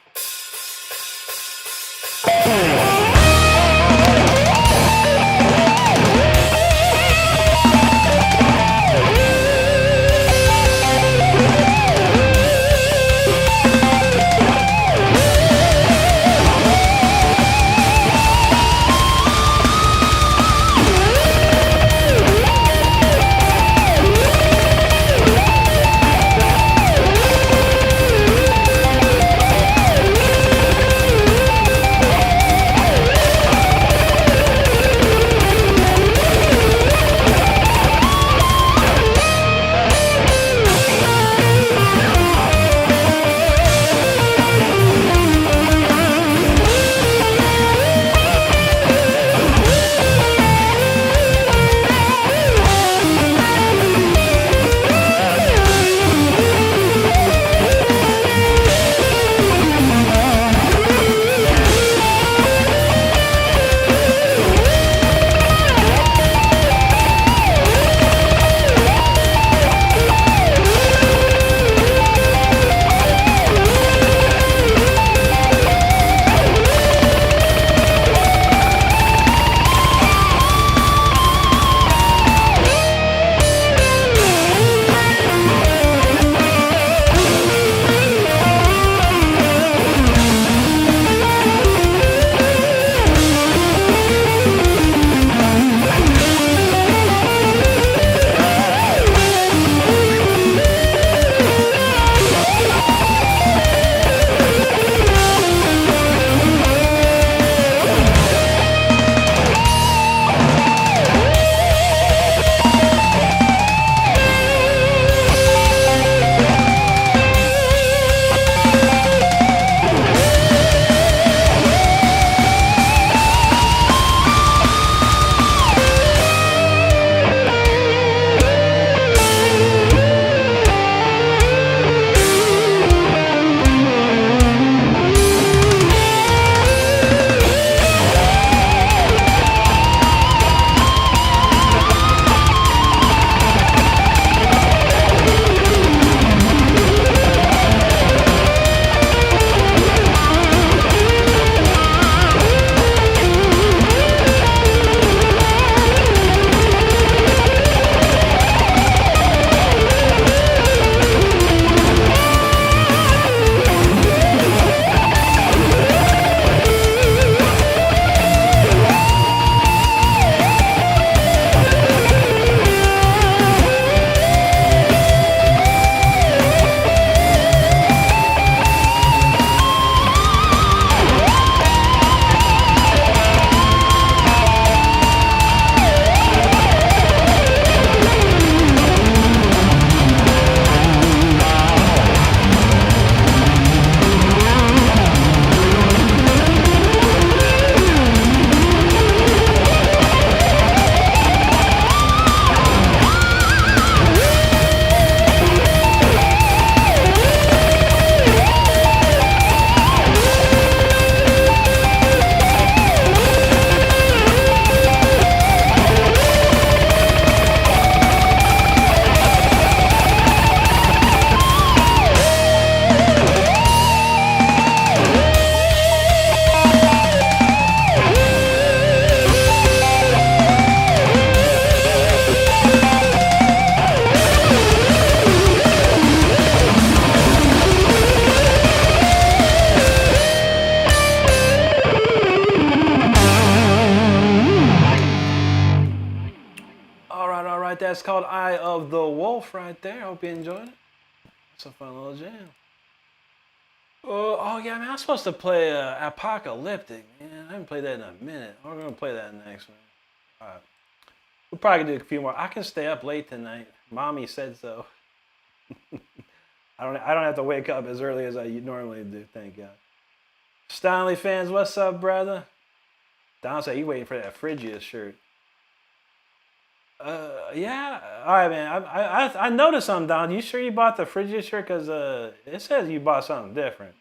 That's called Eye of the Wolf right there. Hope you enjoyed it. It's a fun little jam. Oh yeah, man, I'm supposed to play Apocalyptic, man. I haven't played that in a minute. We're going to play that next one. All right. We'll probably do a few more. I can stay up late tonight. Mommy said so. I don't have to wake up as early as I normally do, thank God. Stanley fans, what's up, brother? Don said you waiting for that Phrygia shirt. Yeah. All right, man. I noticed something, Don. You sure you bought the Phrygia shirt? Because it says you bought something different.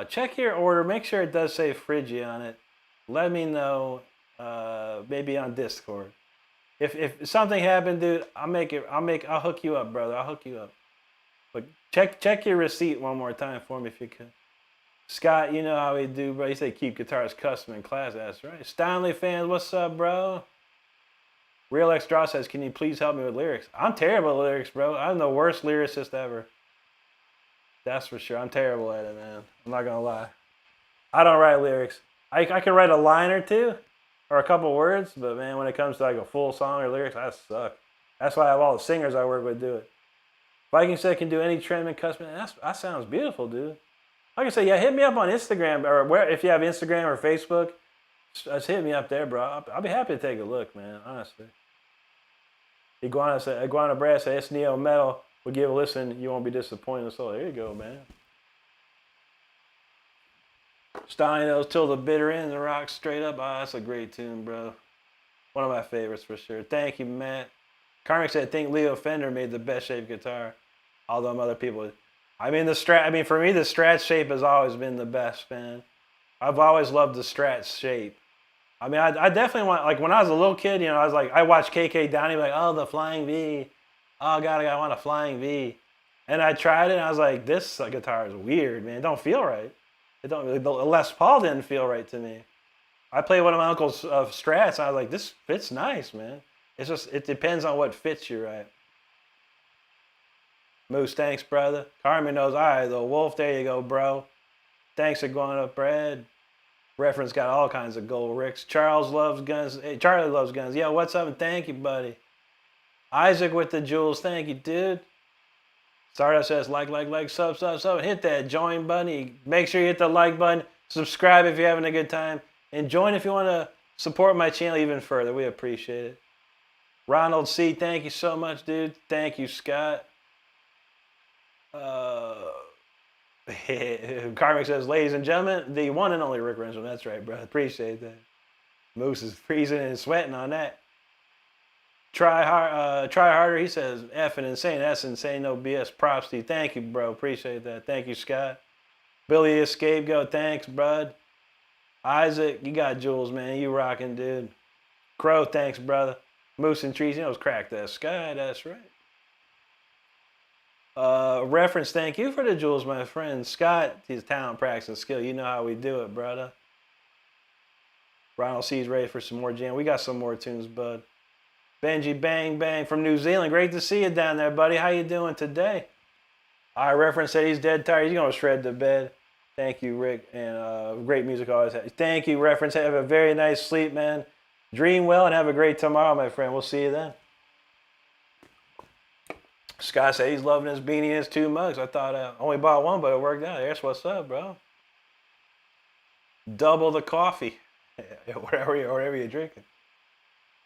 Check your order. Make sure it does say Phrygia on it. Let me know. Maybe on Discord. If something happened, dude, I'll hook you up, brother. I'll hook you up. But check your receipt one more time for me if you could. Scott, you know how we do, bro. You say keep guitars custom in class. That's right. Stanley fans, what's up, bro? Real X Draw says, can you please help me with lyrics? I'm terrible at lyrics, bro. I'm the worst lyricist ever. That's for sure. I'm terrible at it, man. I'm not gonna lie. I don't write lyrics. I can write a line or two, or a couple words, but man, when it comes to like a full song or lyrics, I suck. That's why I have all the singers I work with do it. Viking said can do any trim and custom. That sounds beautiful, dude. Like I said, yeah, hit me up on Instagram or if you have Instagram or Facebook, just hit me up there, bro. I'll be happy to take a look, man. Honestly. Iguana Brad said it's neo metal. We'll give a listen. You won't be disappointed. So there you go, man. Steino's Till the Bitter End, the rock straight up. Oh, that's a great tune, bro. One of my favorites for sure. Thank you, Matt. Carmick said, I think Leo Fender made the best shaped guitar. Although other people, for me, the Strat shape has always been the best, man. I've always loved the Strat shape. I mean, I definitely want, like when I was a little kid, you know, I watched KK Downey, like, oh, the Flying V. Oh, God, I want a Flying V. And I tried it, and I was like, this guitar is weird, man. It don't feel right. The Les Paul didn't feel right to me. I played one of my uncle's Strats, and I was like, this fits nice, man. It's just, it depends on what fits you right. Moose, thanks, brother. Carmen knows, all right, the Wolf, there you go, bro. Thanks for going up, Brad. Reference got all kinds of gold ricks. Charles loves guns. Hey, Charlie loves guns. Yo, what's up? And thank you, buddy. Isaac with the jewels. Thank you, dude. Stardust says like, sub. Hit that join button. Make sure you hit the like button. Subscribe if you're having a good time. And join if you want to support my channel even further. We appreciate it. Ronald C., thank you so much, dude. Thank you, Scott. Carmick says, ladies and gentlemen, the one and only Rick Renstrom. That's right, bro. Appreciate that. Moose is freezing and sweating on that. Try harder. He says, effing insane. That's insane. No BS. Props to you. Thank you, bro. Appreciate that. Thank you, Scott. Billy is scapegoat. Thanks, bud. Isaac, you got jewels, man. You rocking, dude. Crow, thanks, brother. Moose and trees, you know, it's crack that sky. That's right. Reference, thank you for the jewels, my friend. Scott, his talent, practice, and skill. You know how we do it, brother. Ronald C's ready for some more jam. We got some more tunes, bud. Benji Bang Bang from New Zealand. Great to see you down there, buddy. How you doing today? I Reference said he's dead tired. He's going to shred the bed. Thank you, Rick. And great music always. Thank you, Reference. Have a very nice sleep, man. Dream well and have a great tomorrow, my friend. We'll see you then. Scott said he's loving his beanie and his 2 mugs. I thought I only bought one, but it worked out. That's what's up, bro. Double the coffee. whatever you're drinking.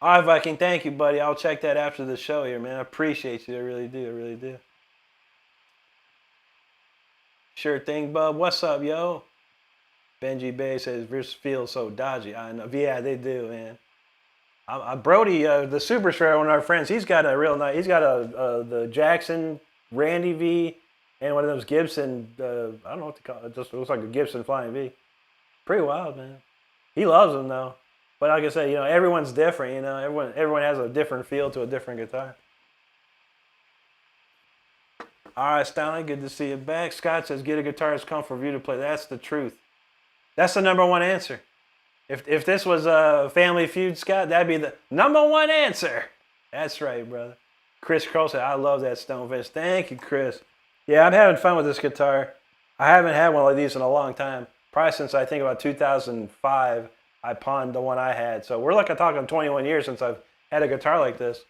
All right, Viking. Thank you, buddy. I'll check that after the show here, man. I appreciate you. I really do. I really do. Sure thing, bub. What's up, yo? Benji Bay says, this feels so dodgy. I know. Yeah, they do, man. Brody, the Super Shredder, one of our friends, he's got a real nice, he's got the Jackson Randy V and one of those Gibson, I don't know what to call it, just looks like a Gibson Flying V. Pretty wild, man. He loves them, though. But like I said, you know, everyone's different, you know, everyone has a different feel to a different guitar. All right, Stanley, good to see you back. Scott says, get a guitarist come for you to play. That's the truth. That's the #1 answer. If this was a Family Feud, Scott, that'd be the #1 answer. That's right, brother. Chris Kroll said, I love that Stonefish. Thank you, Chris. Yeah, I'm having fun with this guitar. I haven't had one of these in a long time. Probably since I think about 2005, I pawned the one I had. So we're talking 21 years since I've had a guitar like this.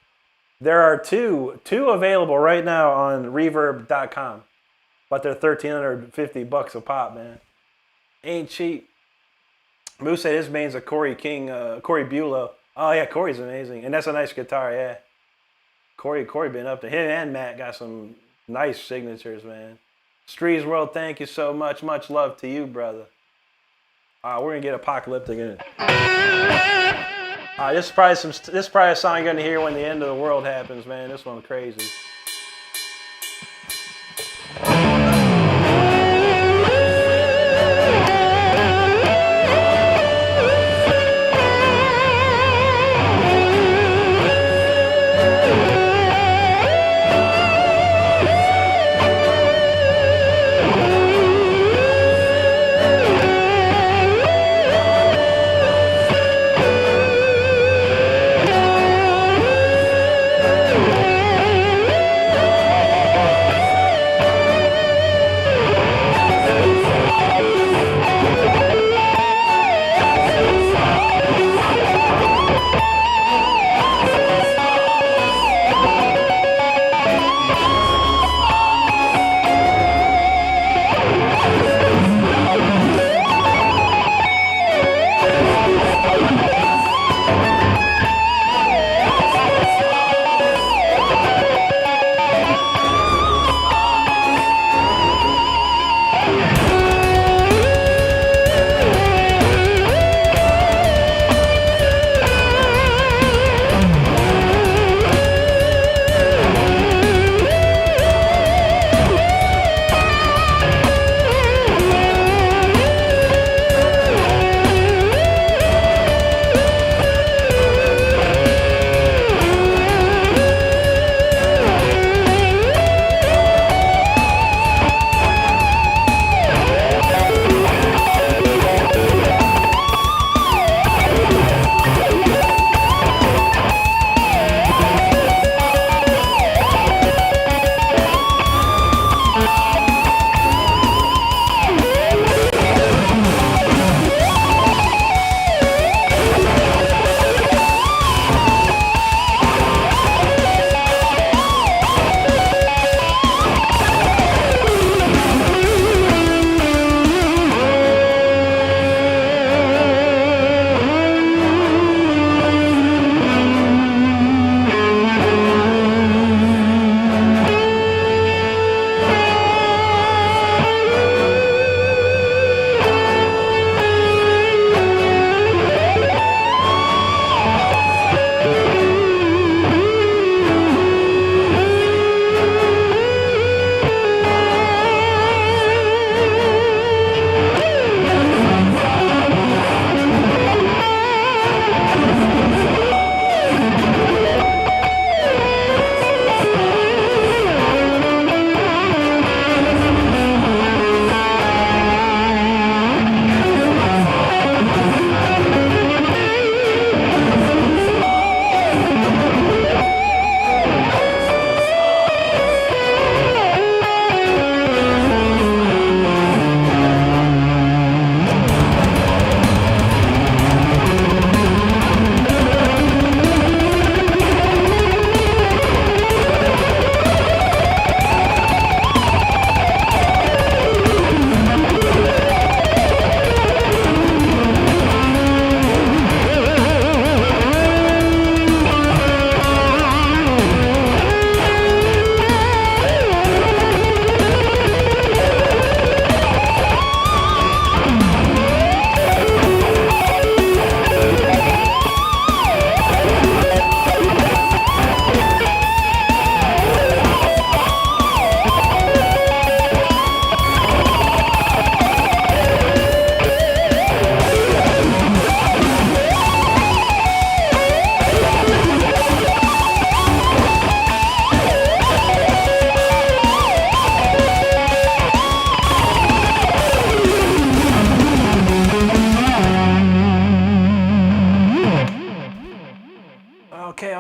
There are two available right now on reverb.com, but they're $1,350 a pop, man. Ain't cheap. Moose said his main's a Corey King, Corey Bulow. Oh yeah, Corey's amazing, and that's a nice guitar, yeah. Corey been up to him, and Matt got some nice signatures, man. Strees World, thank you so much. Much love to you, brother. We're gonna get Apocalyptic in it. This is probably a song you're gonna hear when the end of the world happens, man. This one's crazy.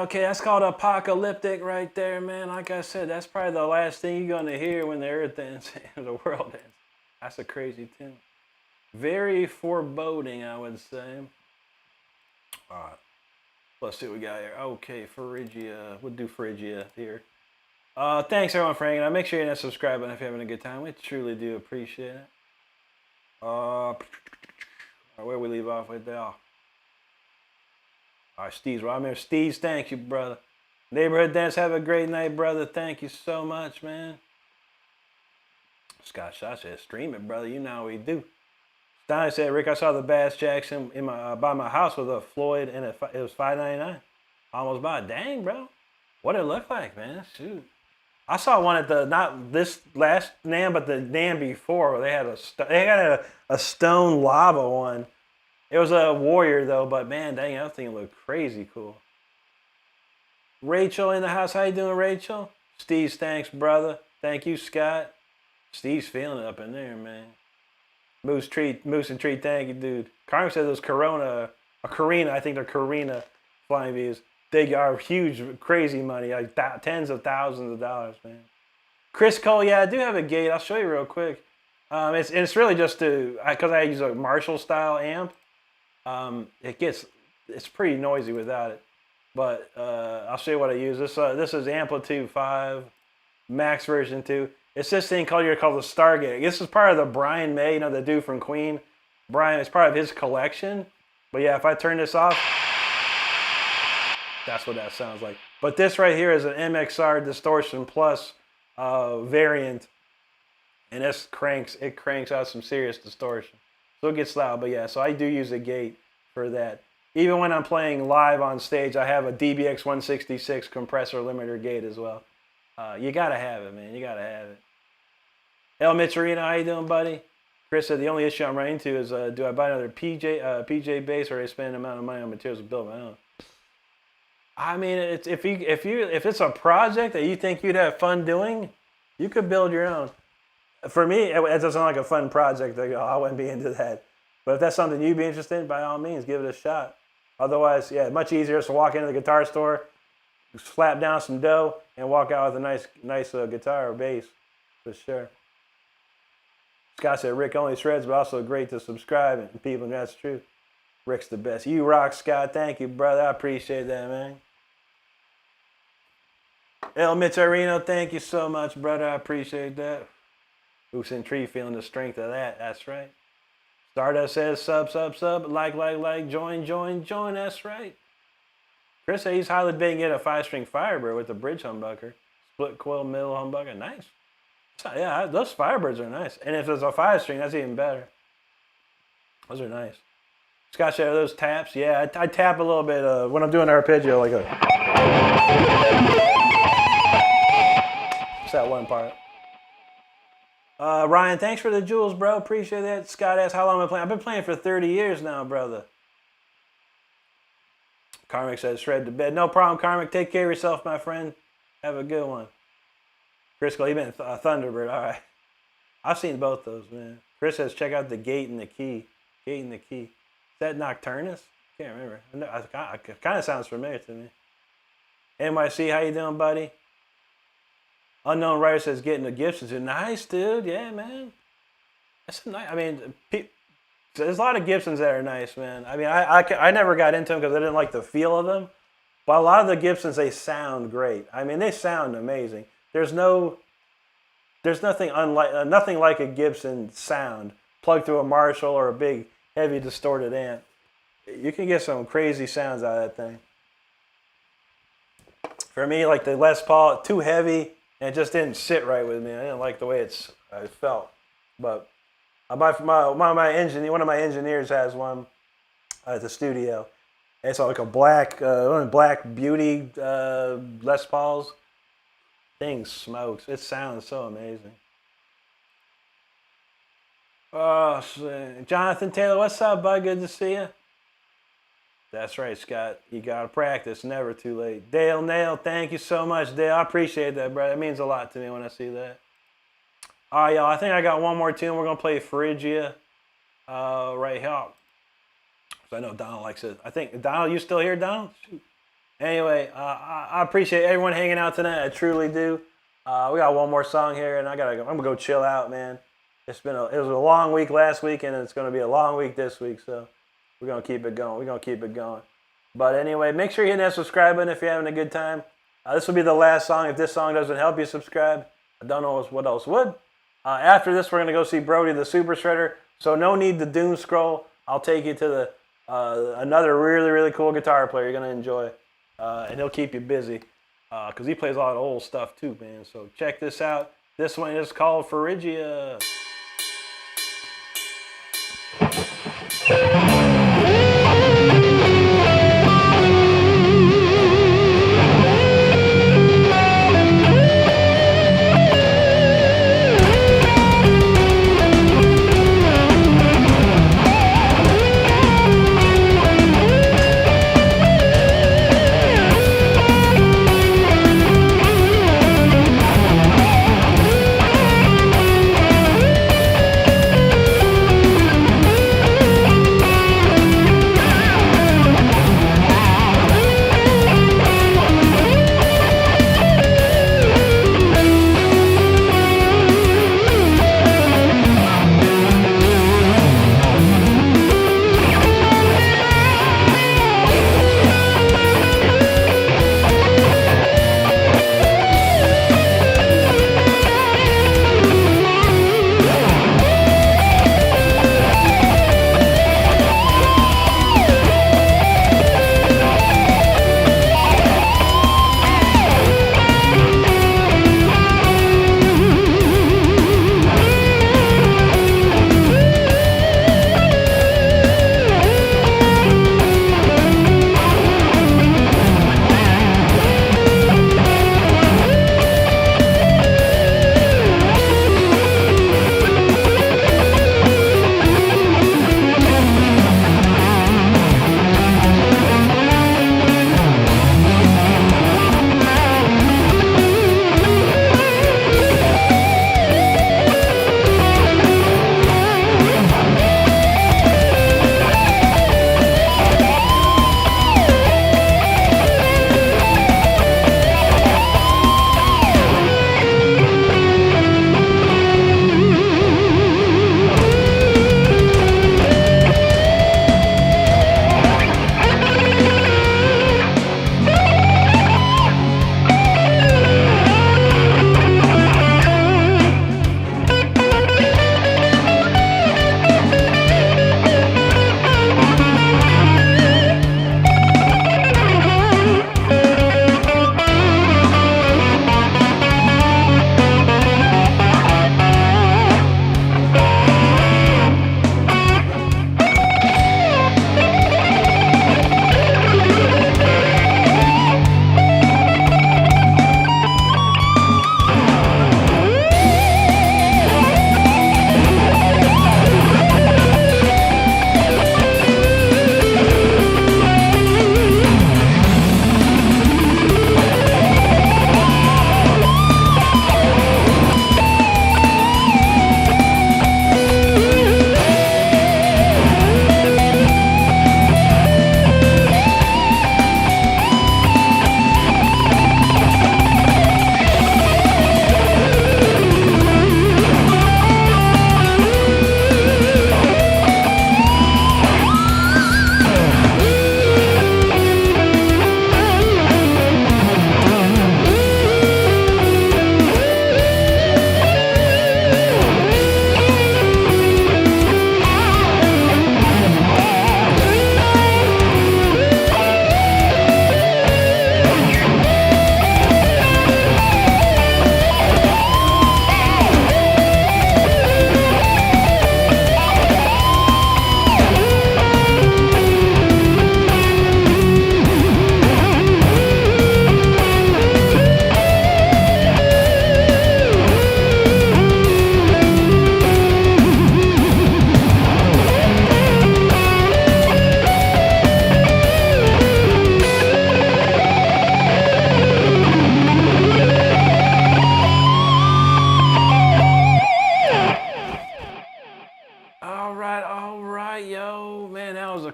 Okay, that's called Apocalyptic right there, man. Like I said, that's probably the last thing you're going to hear when the earth ends and the world ends. That's a crazy tune. Very foreboding, I would say. Let's see what we got here. Okay, Phrygia. We'll do Phrygia here. Thanks everyone for hanging out. Make sure you hit that subscribe button if you're having a good time. We truly do appreciate it. Where we leave off with that? All right, Steve's. Well, I'm here. Steve's, thank you, brother. Neighborhood Dance, have a great night, brother. Thank you so much, man. Scott Shaw said, stream it, brother. You know how we do. Donnie said, Rick, I saw the Bass Jackson in my by my house with a Floyd, and it was $5.99. Almost bought it. Dang, bro. What did it look like, man? Shoot. I saw one at the, not this last NAMM, but the NAMM before, where they had a stone lava one. It was a Warrior, though, but man, dang, that thing looked crazy cool. Rachel in the house. How you doing, Rachel? Steve, thanks, brother. Thank you, Scott. Steve's feeling it up in there, man. Moose and Tree, thank you, dude. Carmen said those Carina, I think they're Carina flying V's. They are huge, crazy money, like tens of thousands of dollars, man. Chris Cole, yeah, I do have a gate. I'll show you real quick. It's really just because I use a Marshall style amp. It's pretty noisy without it. But I'll show you what I use. This is Amplitude 5, Max version 2. It's this thing called the Stargate. This is part of the Brian May, the dude from Queen. Brian, it's part of his collection. But yeah, if I turn this off, that's what that sounds like. But this right here is an MXR Distortion Plus variant. And it cranks out some serious distortion. So it gets loud, but yeah, so I do use a gate for that. Even when I'm playing live on stage, I have a DBX 166 compressor limiter gate as well. You gotta have it, man. You gotta have it. El Mitcherino, how you doing, buddy? Chris said the only issue I'm running into is do I buy another PJ bass, or do I spend an amount of money on materials to build my own? I mean, if it's a project that you think you'd have fun doing, you could build your own. For me, it doesn't sound like a fun project. I wouldn't be into that. But if that's something you'd be interested in, by all means, give it a shot. Otherwise, yeah, much easier is to walk into the guitar store, slap down some dough, and walk out with a nice guitar or bass, for sure. Scott said, Rick only shreds, but also great to subscribe. And people, that's true. Rick's the best. You rock, Scott. Thank you, brother. I appreciate that, man. El Mitcherino, thank you so much, brother. I appreciate that. Moose and Tree feeling the strength of that. That's right. Stardust says sub, like, join. That's right. Chris says he's highly debating getting a 5-string Firebird with a bridge humbucker. Split coil middle humbucker. Nice. So, yeah, those Firebirds are nice. And if there's a 5-string, that's even better. Those are nice. Scott said, are those taps? Yeah, I tap a little bit when I'm doing arpeggio, like a... It's that one part. Ryan, thanks for the jewels, bro. Appreciate that. Scott asked how long I've been playing. I've been playing for 30 years now, brother. Karmic says, shred to bed. No problem, Karmic. Take care of yourself, my friend. Have a good one. Crisco, you been a Thunderbird. All right. I've seen both those, man. Chris says, check out the gate and the key. Gate and the key. Is that Nocturnus? Can't remember. It kind of sounds familiar to me. NYC, how you doing, buddy? Unknown Writer says, getting the Gibsons. Nice, dude. Yeah, man. That's nice. I mean, there's a lot of Gibsons that are nice, man. I mean, I never got into them because I didn't like the feel of them. But a lot of the Gibsons, they sound great. I mean, they sound amazing. There's nothing like a Gibson sound plugged through a Marshall or a big, heavy, distorted amp. You can get some crazy sounds out of that thing. For me, like the Les Paul, too heavy, and it just didn't sit right with me. I didn't like the way it felt. But I buy from one of my engineers has one at the studio. It's like a black beauty Les Pauls. Thing smokes. It sounds so amazing. Oh, Jonathan Taylor, what's up, bud? Good to see you. That's right, Scott. You gotta practice. Never too late. Dale Nail, thank you so much, Dale. I appreciate that, bro. It means a lot to me when I see that. All right, y'all. I think I got one more tune. We're gonna play Phrygia right here. So I know Donald likes it. I think Donald, you still here, Donald? Shoot. Anyway, I appreciate everyone hanging out tonight. I truly do. We got one more song here, and I'm gonna go chill out, man. It was a long week last week, and it's gonna be a long week this week. So we're gonna keep it going. But anyway, make sure you hit that subscribe button if you're having a good time. This will be the last song. If this song doesn't help you subscribe, I don't know what else would. After this, we're going to go see Brody the Super Shredder. So no need to doom scroll. I'll take you to the another really, really cool guitar player you're going to enjoy. And he'll keep you busy. Because he plays a lot of old stuff too, man. So check this out. This one is called Phrygia.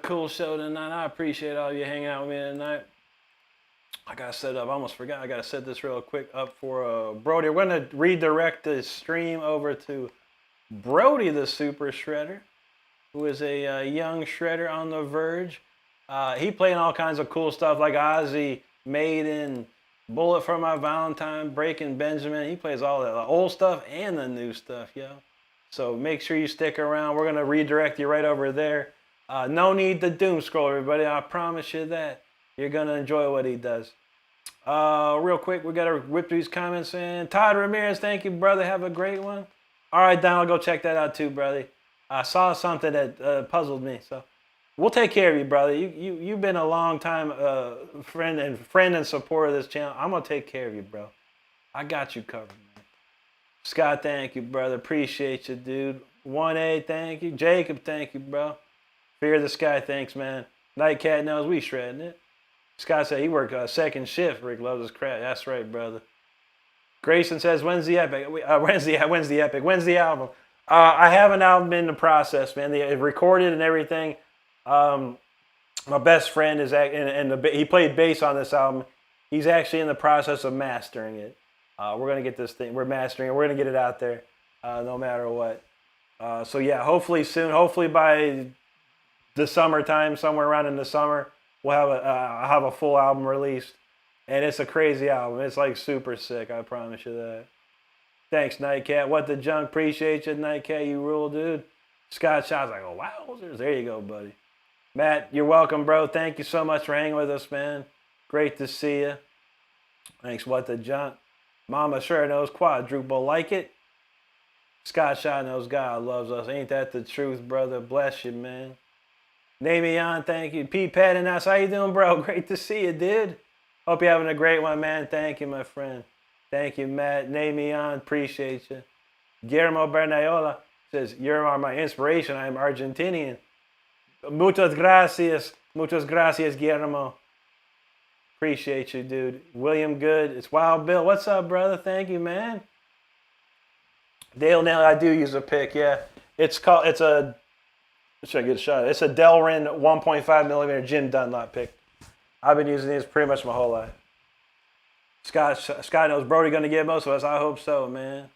cool show tonight. I appreciate all you hanging out with me tonight. I gotta set up. I almost forgot. I gotta set this real quick up for Brody. We're gonna redirect the stream over to Brody, the Super Shredder, who is a young shredder on the verge. He playing all kinds of cool stuff like Ozzy, Maiden, Bullet for My Valentine, Breaking Benjamin. He plays all the old stuff and the new stuff, yo. So make sure you stick around. We're gonna redirect you right over there. No need to doom scroll, everybody. I promise you that. You're gonna enjoy what he does. Real quick, we gotta whip these comments in. Todd Ramirez, thank you, brother. Have a great one. All right, Don, I'll go check that out too, brother. I saw something that puzzled me, so we'll take care of you, brother. You've been a long time friend and supporter of this channel. I'm gonna take care of you, bro. I got you covered, man. Scott, thank you, brother. Appreciate you, dude. 1A, thank you. Jacob, thank you, bro. Fear the Sky, thanks, man. Nightcat knows we shredding it. Scott said he worked a second shift. Rick loves his crap. That's right, brother. Grayson says, when's the epic? When's the epic? When's the album? I have an album in the process, man. They recorded and everything. My best friend is he played bass on this album. He's actually in the process of mastering it. We're gonna get this thing. We're mastering it. We're gonna get it out there, no matter what. So yeah, hopefully soon. Hopefully by the summertime, somewhere around in the summer, we'll have a full album released. And it's a crazy album. It's like super sick. I promise you that. Thanks, Nightcat. What the junk? Appreciate you, Nightcat. You rule, dude. Scott Shaw's like, oh, wow. There you go, buddy. Matt, you're welcome, bro. Thank you so much for hanging with us, man. Great to see you. Thanks, what the junk. Mama sure knows quadruple like it. Scott Shaw knows God loves us. Ain't that the truth, brother? Bless you, man. Namion, thank you. Pete Patton, how you doing, bro? Great to see you, dude. Hope you're having a great one, man. Thank you, my friend. Thank you, Matt. Namion, appreciate you. Guillermo Bernayola says, you're my inspiration. I'm Argentinian. Muchas gracias. Muchas gracias, Guillermo. Appreciate you, dude. William Good. It's Wild Bill. What's up, brother? Thank you, man. Dale Nail, I do use a pick, yeah. It's a, should I get a shot? It's a Delrin 1.5 millimeter Jim Dunlop pick. I've been using these pretty much my whole life. Scott knows Brody going to get most of us. I hope so, man.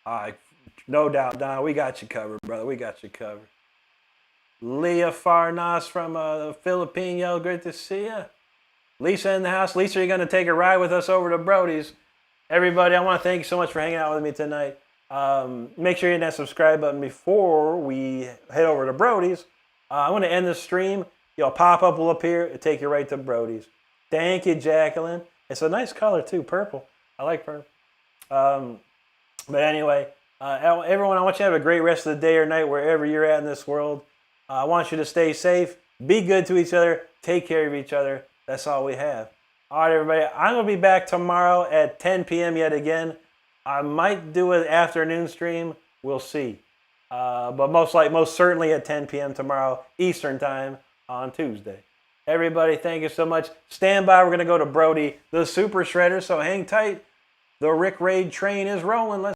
All right. No doubt, Don. We got you covered, brother. We got you covered. Leah Farnas from the Philippines. Yo, great to see you. Lisa in the house. Lisa, you're going to take a ride with us over to Brody's. Everybody, I want to thank you so much for hanging out with me tonight. Make sure you hit that subscribe button before we head over to Brody's. I'm going to end the stream. Your pop-up will appear and take you right to Brody's. Thank you, Jacqueline. It's a nice color, too, purple. I like purple. But anyway, everyone, I want you to have a great rest of the day or night wherever you're at in this world. I want you to stay safe, be good to each other, take care of each other. That's all we have. All right, everybody. I'm going to be back tomorrow at 10 p.m. yet again. I might do an afternoon stream. We'll see. But most certainly at 10 p.m. tomorrow, Eastern Time on Tuesday. Everybody, thank you so much. Stand by. We're going to go to Brody, the Super Shredder, so hang tight. The Rick Raid train is rolling. Let's